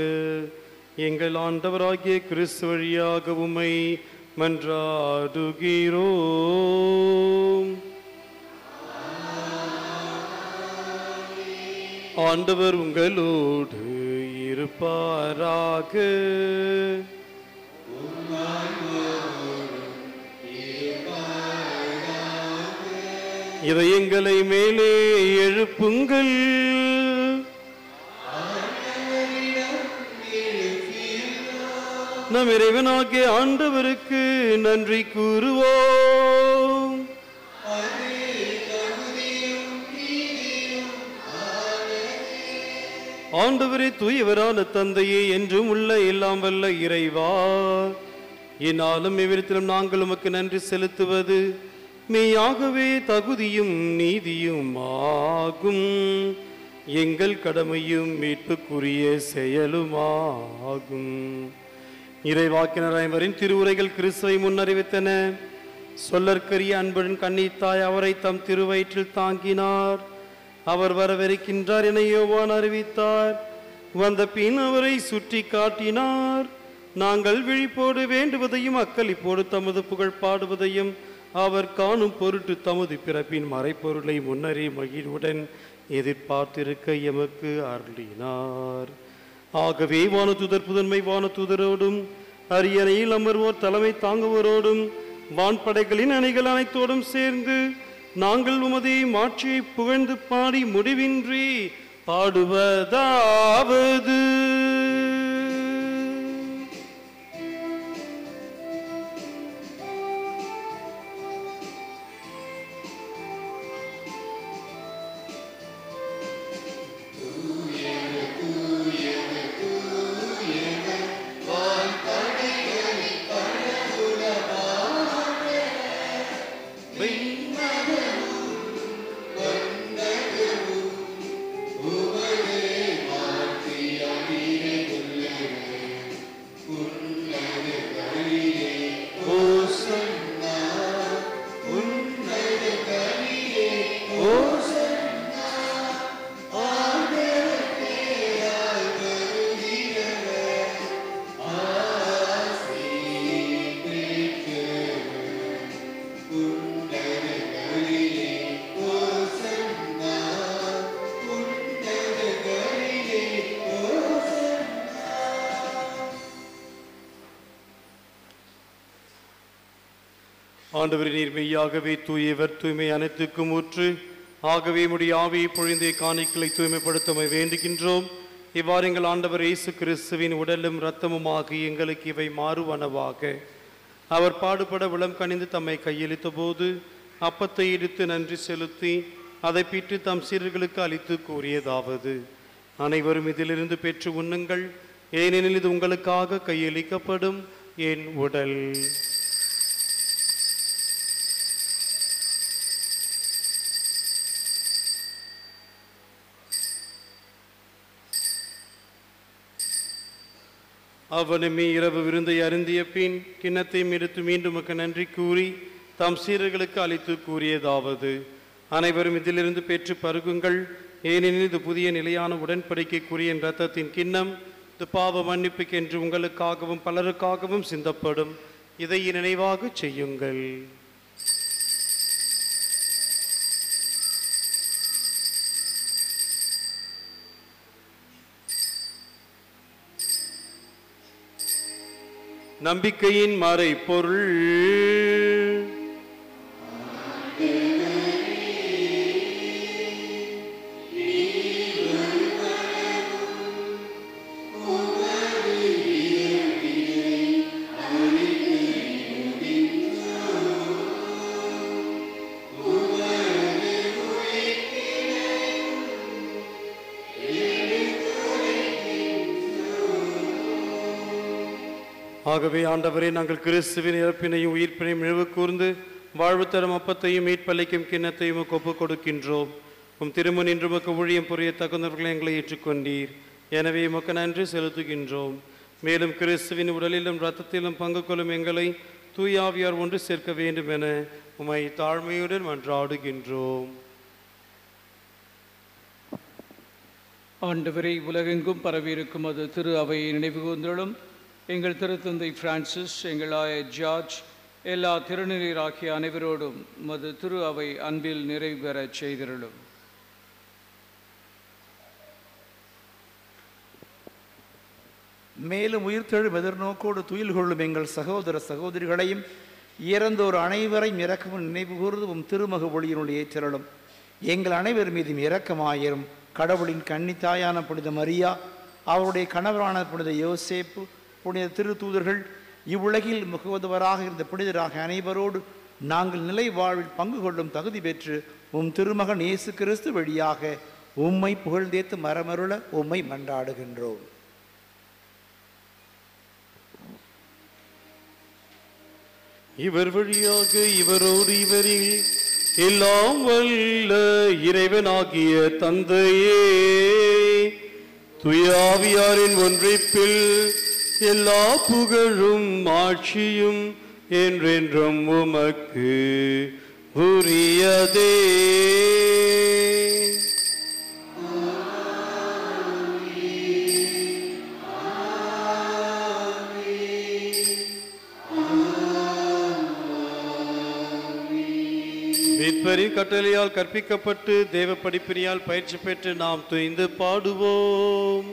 எங்கள் ஆண்டவராகிய கிறிஸ்து வழியாக உம்மை மன்றாடுகிறோம். ஆண்டவர் உங்களோடு இருப்பாராக. இதயங்களை மேலே எழுப்புங்கள். நம் இறைவனாகிய ஆண்டவருக்கு நன்றி கூறுவோம். ஆண்டவரே, தூயவரான தந்தையே, என்றும் உள்ள எல்லாம் வல்ல இறைவா, இந்நாளும் இவ்விடத்திலும் நாங்கள் உமக்கு நன்றி செலுத்துவது மெய்யாகவே தகுதியும் நீதியும் ஆகும். எங்கள் கடமையும் மீட்புக்குரிய செயலுமாகும். இறைவாக்கினர் ஐவரின் திருவுரைகள் கிறிஸ்துவை முன்னறிவித்தன. சொல்லற்கரிய அன்புடன் கன்னித்தாய் அவரை தம் திருவயிற்றில் தாங்கினார். அவர் வரவிருக்கின்றார் என யோவான் அறிவித்தார். வந்த பின் அவரை சுற்றி காட்டினார். நாங்கள் விழிப்போடு வேண்டுவதையும் அக்களிப்போடு தமது புகழ் பாடுவதையும் அவர் காணும் பொருட்டு தமது பிறப்பின் மறைப்பொருளை முன்னரே மகிழ்வுடன் எதிர்பார்த்திருக்க எமக்கு அருளினார். ஆகவே வானதூதர் புதன்மை வானதூதரோடும் அரியணையில் அமர்வோர் தலைமை தாங்குவோரோடும் வான்படைகளின் அணிகள் அனைத்தோடும் சேர்ந்து நாங்கள் உமது மாட்சியை புகழ்ந்து பாடி முடிவின்றி பாடுவதாவது: ஆண்டவர் நீர் மெய்யாகவே தூயவர், தூய்மை அனைத்துக்கும் ஊற்று. ஆகவே உம்முடைய ஆவியை பொழிந்தே காணிக்கைகளை தூய்மைப்படுத்த வேண்டுகின்றோம். இவ்வாறு எங்கள் ஆண்டவர் இயேசு கிறிஸ்துவின் உடலும் இரத்தமும் ஆகி எங்களுக்கு இவை மாறுவனவாக. அவர் பாடுபட உளம் கனிந்து தம்மை கையளித்த போது அப்பத்தை எடுத்து நன்றி செலுத்தி அதை பிட்டு தம் சீடர்களுக்கு அளித்து கூறியதாவது: அனைவரும் இதிலிருந்து பெற்று உண்ணுங்கள், ஏனெனில் இது உங்களுக்காக கையளிக்கப்படும் என் உடல். அவனுமே இரவு விருந்தை அருந்திய பின் கிண்ணத்தையும் எடுத்து மீண்டும் நன்றி கூறி தாம் சீடர்களுக்கு அளித்து கூறியதாவது: அனைவரும் இதிலிருந்து பெற்று பருகுங்கள், ஏனெனில் இது புதிய நிலையான உடன்படிக்கைக்குரிய இரத்தத்தின் கிண்ணம். இது பாவ மன்னிப்புக்கென்று உங்களுக்காகவும் பலருக்காகவும் சிந்தப்படும். இதை நினைவாக செய்யுங்கள். நம்பிக்கையின் மறைபொருள். ஆகவே ஆண்டவரே, நாங்கள் கிறிஸ்துவின் இறப்பினையும் உயிர்ப்பினையும் நினைவு கூர்ந்து வாழ்வு தரும் அப்பத்தையும் மீட்பளிக்கும் கிண்ணத்தையும் ஒப்புக் கொடுக்கின்றோம். உம் திருமண் இன்று உமக்கு ஊழியம் புரிய தகுந்தவர்களை எங்களை ஏற்றுக்கொண்டீர். எனவே உமக்கு நன்றி செலுத்துகின்றோம். மேலும் கிறிஸ்துவின் உடலிலும் இரத்தத்திலும் பங்கு கொள்ளும் எங்களை தூயாவியார் ஒன்று சேர்க்க வேண்டும் என உம்மை தாழ்மையுடன் மன்றாடுகின்றோம். ஆண்டவரை உலகெங்கும் பரவியிருக்கும் அது திரு அவையை நினைவு கூர்ந்தருளும். எங்கள் திருத்தந்தை பிரான்சிஸ், எங்கள் ஆயர் ஜார்ஜ், எல்லா திருநிலையராகிய அனைவரோடும் மது திரு அவை அன்பில் நிறைவு பெறச் செய்திருளும். மேலும் உயிர்த்தெழும் எதிர்நோக்கோடு துயில் கொள்ளும் எங்கள் சகோதர சகோதரிகளையும் இறந்தோர் அனைவரையும் இரக்கமும் நினைவு கூர்ந்தும் திருமக ஒளியினுடைய ஏற்றலும். எங்கள் அனைவர் மீதும் இரக்கமாயிரும். கடவுளின் கன்னித்தாயான புனித மரியா, அவருடைய கணவரான புனித யோசேப்பு, புனித திரு தூதர்கள், இவ்வுலகில் முகவதவராக இருந்த புனிதராக அனைவரோடு நாங்கள் நிலை வாழ்வில் பங்கு கொள்ளும் தகுதி பெற்று திருமகன் இயேசு கிறிஸ்து வழியாக உம்மை புகழ்ந்தேத்து மரமருள உம்மை மன்றாடுகின்றோம். இவர் வழியாக இவரோடு இவரில் எல்லாம் வல்ல இறைவனாகிய தந்தையே, துயாவியாரின் ஒன்றிப்பில் எல்லா புகழும் ஆட்சியும் என்றென்றும் உமக்கு உரியதே. மீட்பரின் கட்டளையால் கற்பிக்கப்பட்டு தேவ படிப்பினியால் பயிற்சி பெற்று நாம் துணிந்து பாடுவோம்.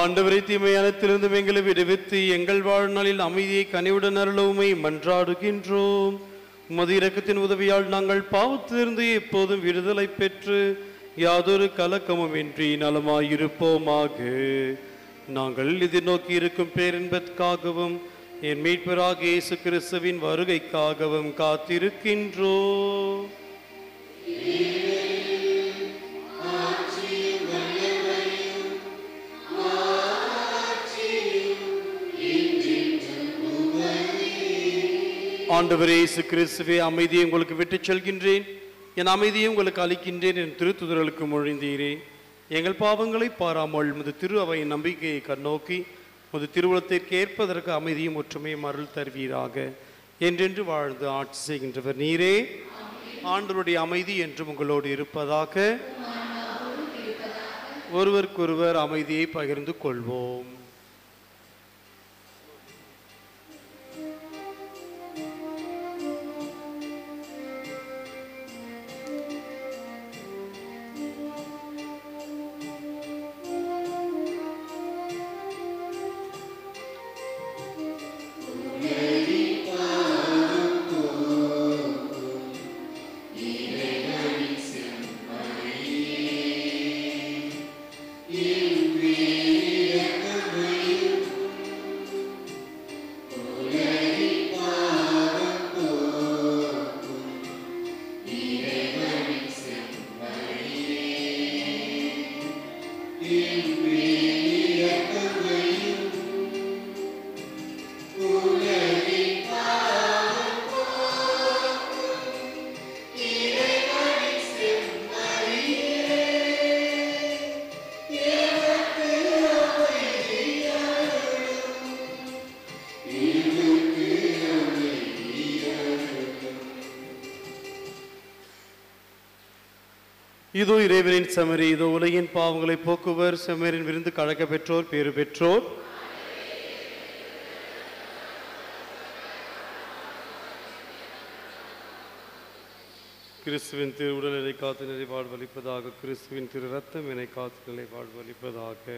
ஆண்டவரை தீமையானத்திலிருந்து எங்களை விடுவித்து எங்கள் வாழ்நாளில் அமைதியை கனிவுடன் அருளவுமை மன்றாடுகின்றோம். உமது இரக்கத்தின் உதவியால் நாங்கள் பாவத்திலிருந்து எப்போதும் விடுதலை பெற்று யாதொரு கலக்கமும் இன்றி நலமாயிருப்போமாக. நாங்கள் எதிர்நோக்கி இருக்கும் பேரின்பத்திற்காகவும் என் மீட்பராகிய இயேசு கிறிஸ்துவின் வருகைக்காகவும் காத்திருக்கின்றோம். ஆண்டவரே இயேசு கிறிஸ்துவே, அமைதியை உங்களுக்கு விட்டுச் செல்கின்றேன், என் அமைதியை உங்களுக்கு அளிக்கின்றேன் என் திருத்துதர்களுக்கு மொழிந்தீரே. எங்கள் பாவங்களை பாராமல் முது திரு அவையின் நம்பிக்கையை கண்ணோக்கி முது திருவுளத்திற்கு ஏற்பதற்கு அமைதியும் ஒற்றுமையும் அருள் தருவீராக. என்றென்று வாழ்ந்து ஆட்சி செய்கின்றவர் நீரே. ஆண்டவருடைய அமைதி என்றும் உங்களோடு இருப்பதாக. ஒருவருக்கொருவர் அமைதியை பகிர்ந்து கொள்வோம். Amen. இதோ இறைவனின் செம்மறி, இதோ உலகின் பாவங்களை போக்குவர், செம்மறியின் விருந்து கழக்க பெற்றோர் பேறு பெற்றோர். கிறிஸ்துவின் திரு உடல் நிலை காத்து நிலை வாழ்வளிப்பதாக, கிறிஸ்துவின் திரு ரத்தம் என்னை காத்து நிலை வாழ்வளிப்பதாக.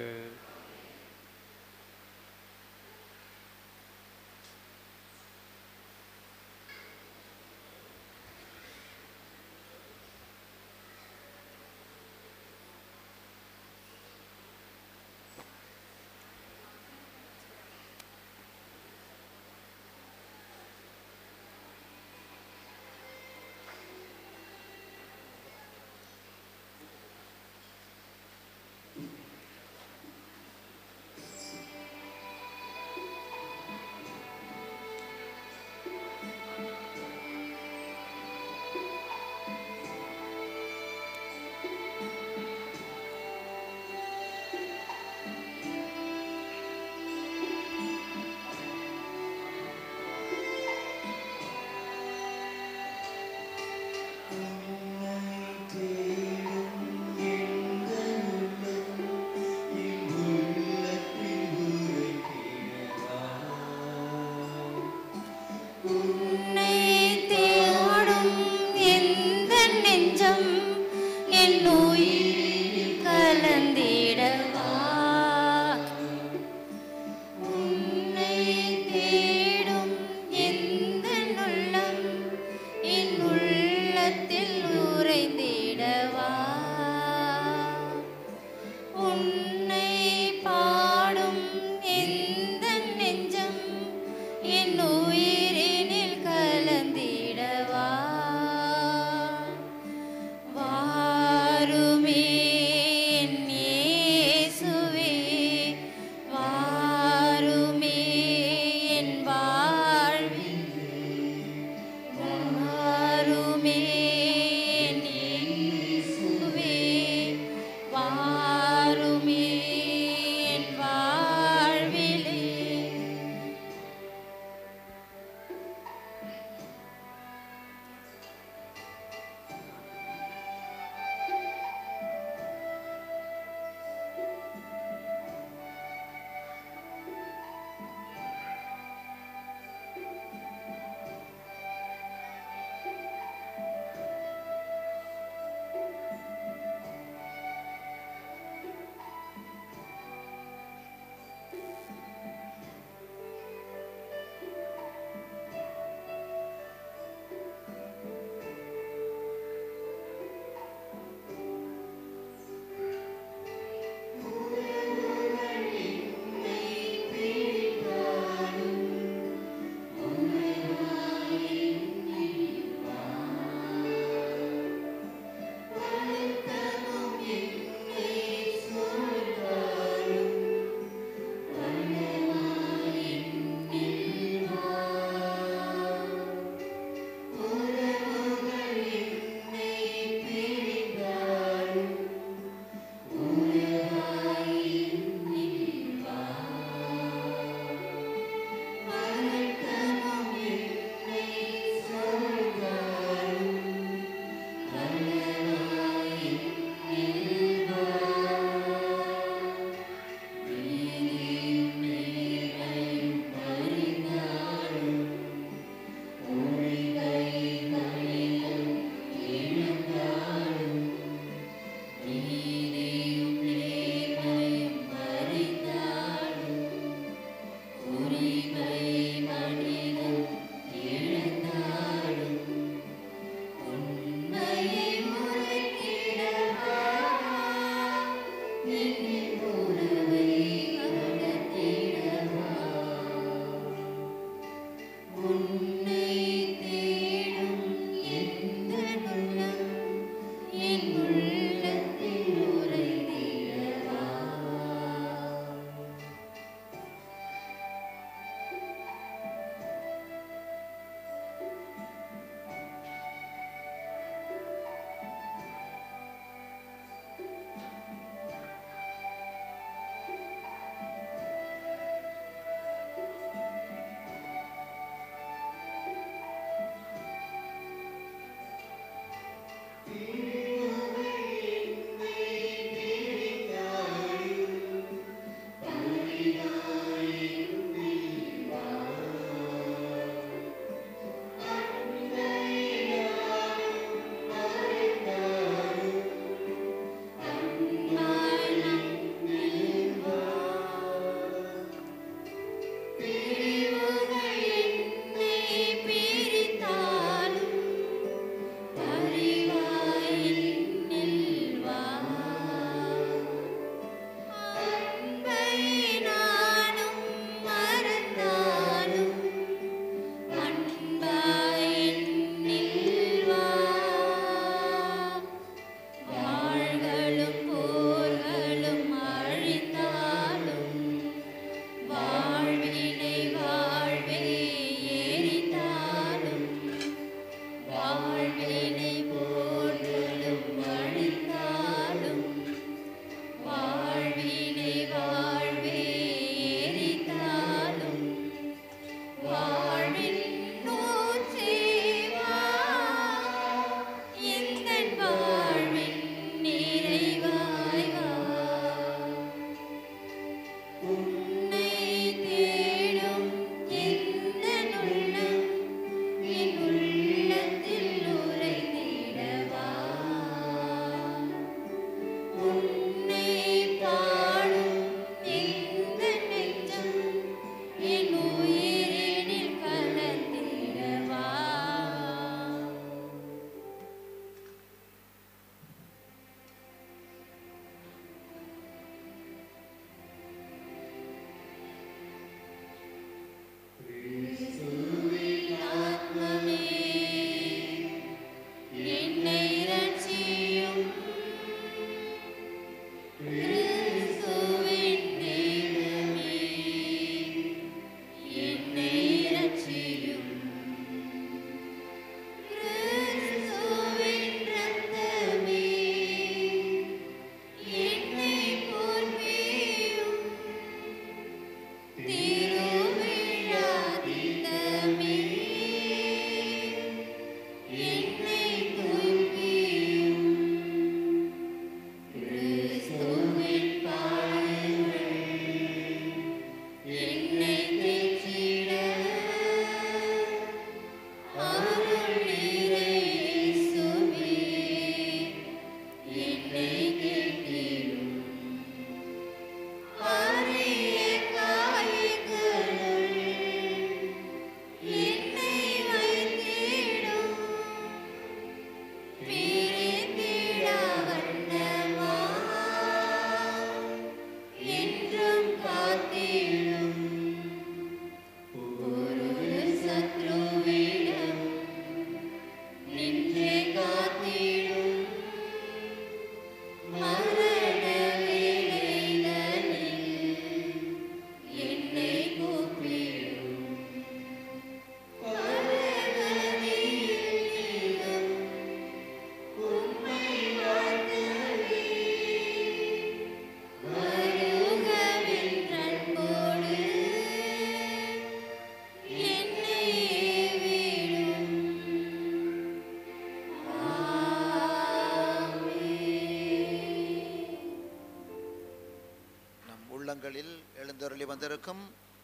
உள்ளங்களில் எழுந்தருளி வந்திருக்கும்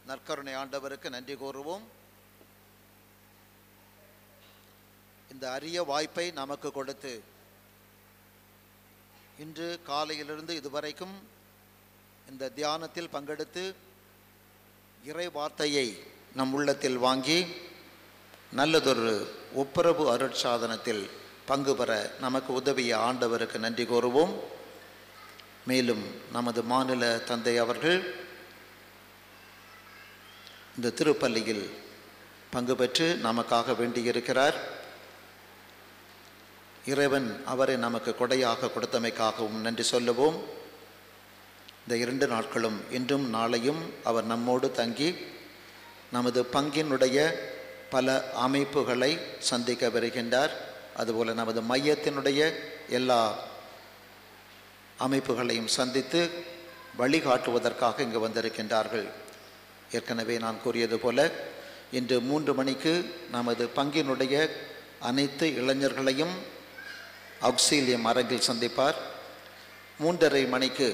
நற்கருணை ஆண்டவருக்கு நன்றி கூறுவோம். இந்த அரிய வாய்ப்பை நமக்கு கொடுத்து இன்று காலையிலிருந்து இதுவரைக்கும் இந்த தியானத்தில் பங்கெடுத்து இறை வார்த்தையை நம் உள்ளத்தில் வாங்கி நல்லதொரு ஒப்புரவு அருட்சாதனத்தில் பங்கு பெற நமக்கு உதவிய ஆண்டவருக்கு நன்றி கூறுவோம். மேலும் நமது மாநில தந்தை அவர்கள் இந்த திருப்பள்ளியில் பங்கு பெற்று நமக்காக வேண்டியிருக்கிறார். இறைவன் அவரை நமக்கு கொடையாக கொடுத்தமைக்காகவும் நன்றி சொல்லுவோம். இந்த 2 நாட்களும் இன்றும் நாளையும் அவர் நம்மோடு தங்கி நமது பங்கினுடைய பல அமைப்புகளை சந்திக்க வருகின்றார். அதுபோல் நமது மையத்தினுடைய எல்லா அமைப்புகளையும் சந்தித்து வழிகாட்டுவதற்காக இங்கு வந்திருக்கின்றார்கள். ஏற்கனவே நான் கூறியது போல இன்று 3 மணிக்கு நமது பங்கினுடைய அனைத்து இளைஞர்களையும் ஆக்சிலியம் அரங்கில் சந்திப்பார். 3:30 மணிக்கு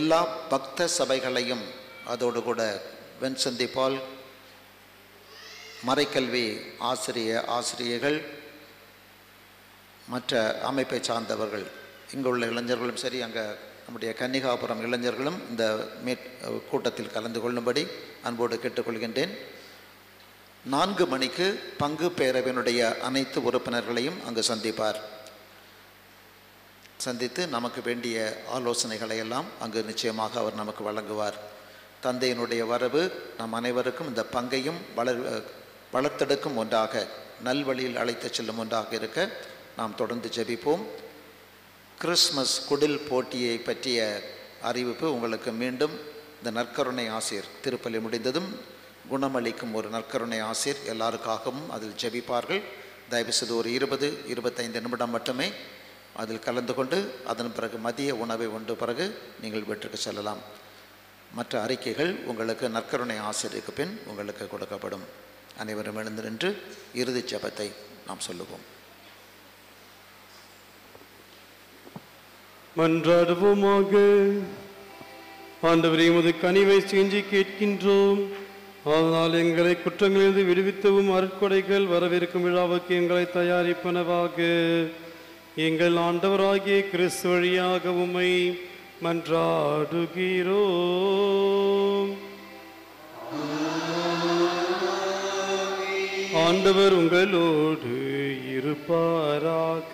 எல்லா பக்த சபைகளையும் அதோடு கூட வென்சந்தி பால் மறைக்கல்வி ஆசிரியர்கள் மற்ற அமைப்பை சார்ந்தவர்கள் இங்கு உள்ள இளைஞர்களும் சரி, அங்கே நம்முடைய கன்னிகாபுரம் இளைஞர்களும் இந்த கூட்டத்தில் கலந்து கொள்ளும்படி அன்போடு கேட்டுக்கொள்கின்றேன். 4 மணிக்கு பங்கு பேரவையினுடைய அனைத்து உறுப்பினர்களையும் அங்கு சந்தித்து நமக்கு வேண்டிய ஆலோசனைகளை எல்லாம் அங்கு நிச்சயமாக அவர் நமக்கு வழங்குவார். தந்தையினுடைய வரவு நம் அனைவருக்கும் இந்த பங்கையும் வளர்த்தெடுக்கும் ஒன்றாக, நல்வழியில் அழைத்து செல்லும் ஒன்றாக இருக்க நாம் தொடர்ந்து ஜெபிப்போம். கிறிஸ்மஸ் குடில் போட்டியை பற்றிய அறிவிப்பு உங்களுக்கு மீண்டும் இந்த நற்கருணை ஆசிர் திருப்பலி முடிந்ததும் குணமளிக்கும் ஒரு நற்கருணை ஆசிர் எல்லாருக்காகவும் அதில் ஜெபிப்பார்கள். தயவுசெய்து ஒரு 20-25 நிமிடம் மட்டுமே அதில் கலந்து கொண்டு அதன் பிறகு மதிய உணவை உண்டு பிறகு நீங்கள் வீட்டுக்கு செல்லலாம். மற்ற அறிக்கைகள் உங்களுக்கு நற்கருணை ஆசிரியருக்கு பின் உங்களுக்கு கொடுக்கப்படும். அனைவரும் எழுந்து நின்று இறுதி ஜெபத்தை நாம் சொல்லுவோம். மன்றாடுவோமாக. ஆண்டவரே, உமது கனிவை செஞ்சு கேட்கின்றோம். அதனால் எங்களை குற்றங்களிலிருந்து விடுவித்தவும் அருட்கொடைகள் வரவிருக்கும் விழாவுக்கு எங்களை தயாரிப்பனவாக. எங்கள் ஆண்டவராகிய கிறிஸ்து வழியாக உம்மை மன்றாடுகிறோம். ஆண்டவர் உங்களோடு இருப்பாராக.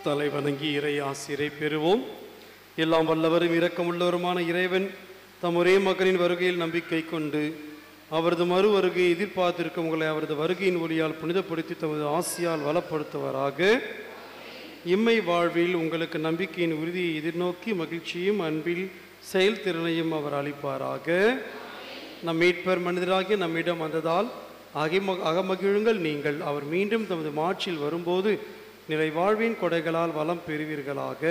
தலை வணங்கி இறை ஆசிரை பெறுவோம். எல்லாம் வல்லவரும் இரக்கமுள்ளவருமான இறைவன் தம் ஒரே மகனின் வருகையில் நம்பிக்கை கொண்டு அவரது மறு வருகையை எதிர்பார்த்திருக்கும் உங்களை அவரது வருகையின் ஒளியால் புனிதப்படுத்தி தமது ஆசியால் வளப்படுத்துவராக. இம்மை வாழ்வில் உங்களுக்கு நம்பிக்கையின் உறுதியை எதிர்நோக்கி மகிழ்ச்சியும் அன்பில் செயல்திறனையும் அவர் அளிப்பாராக. நம் மீட்பர் மனிதராகிய நம்மிடம் வந்ததால் அகமகிழுங்கள் நீங்கள். அவர் மீண்டும் தமது மாட்சியில் வரும்போது நிலை வாழ்வின் கொடைகளால் வளம் பெறுவீர்களாக.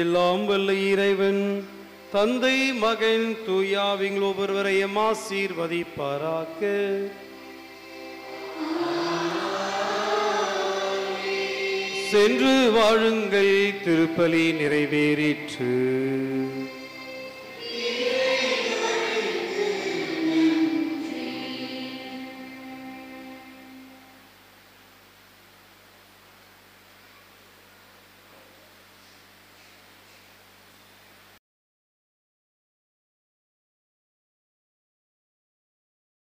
எல்லாம் வல்ல இறைவன் தந்தை, மகன், தூயாவின் ஒவ்வொருவரையும் ஆசீர்வதிப்பாராக. சென்று வாழுங்கள், திருப்பலி நிறைவேறிற்று.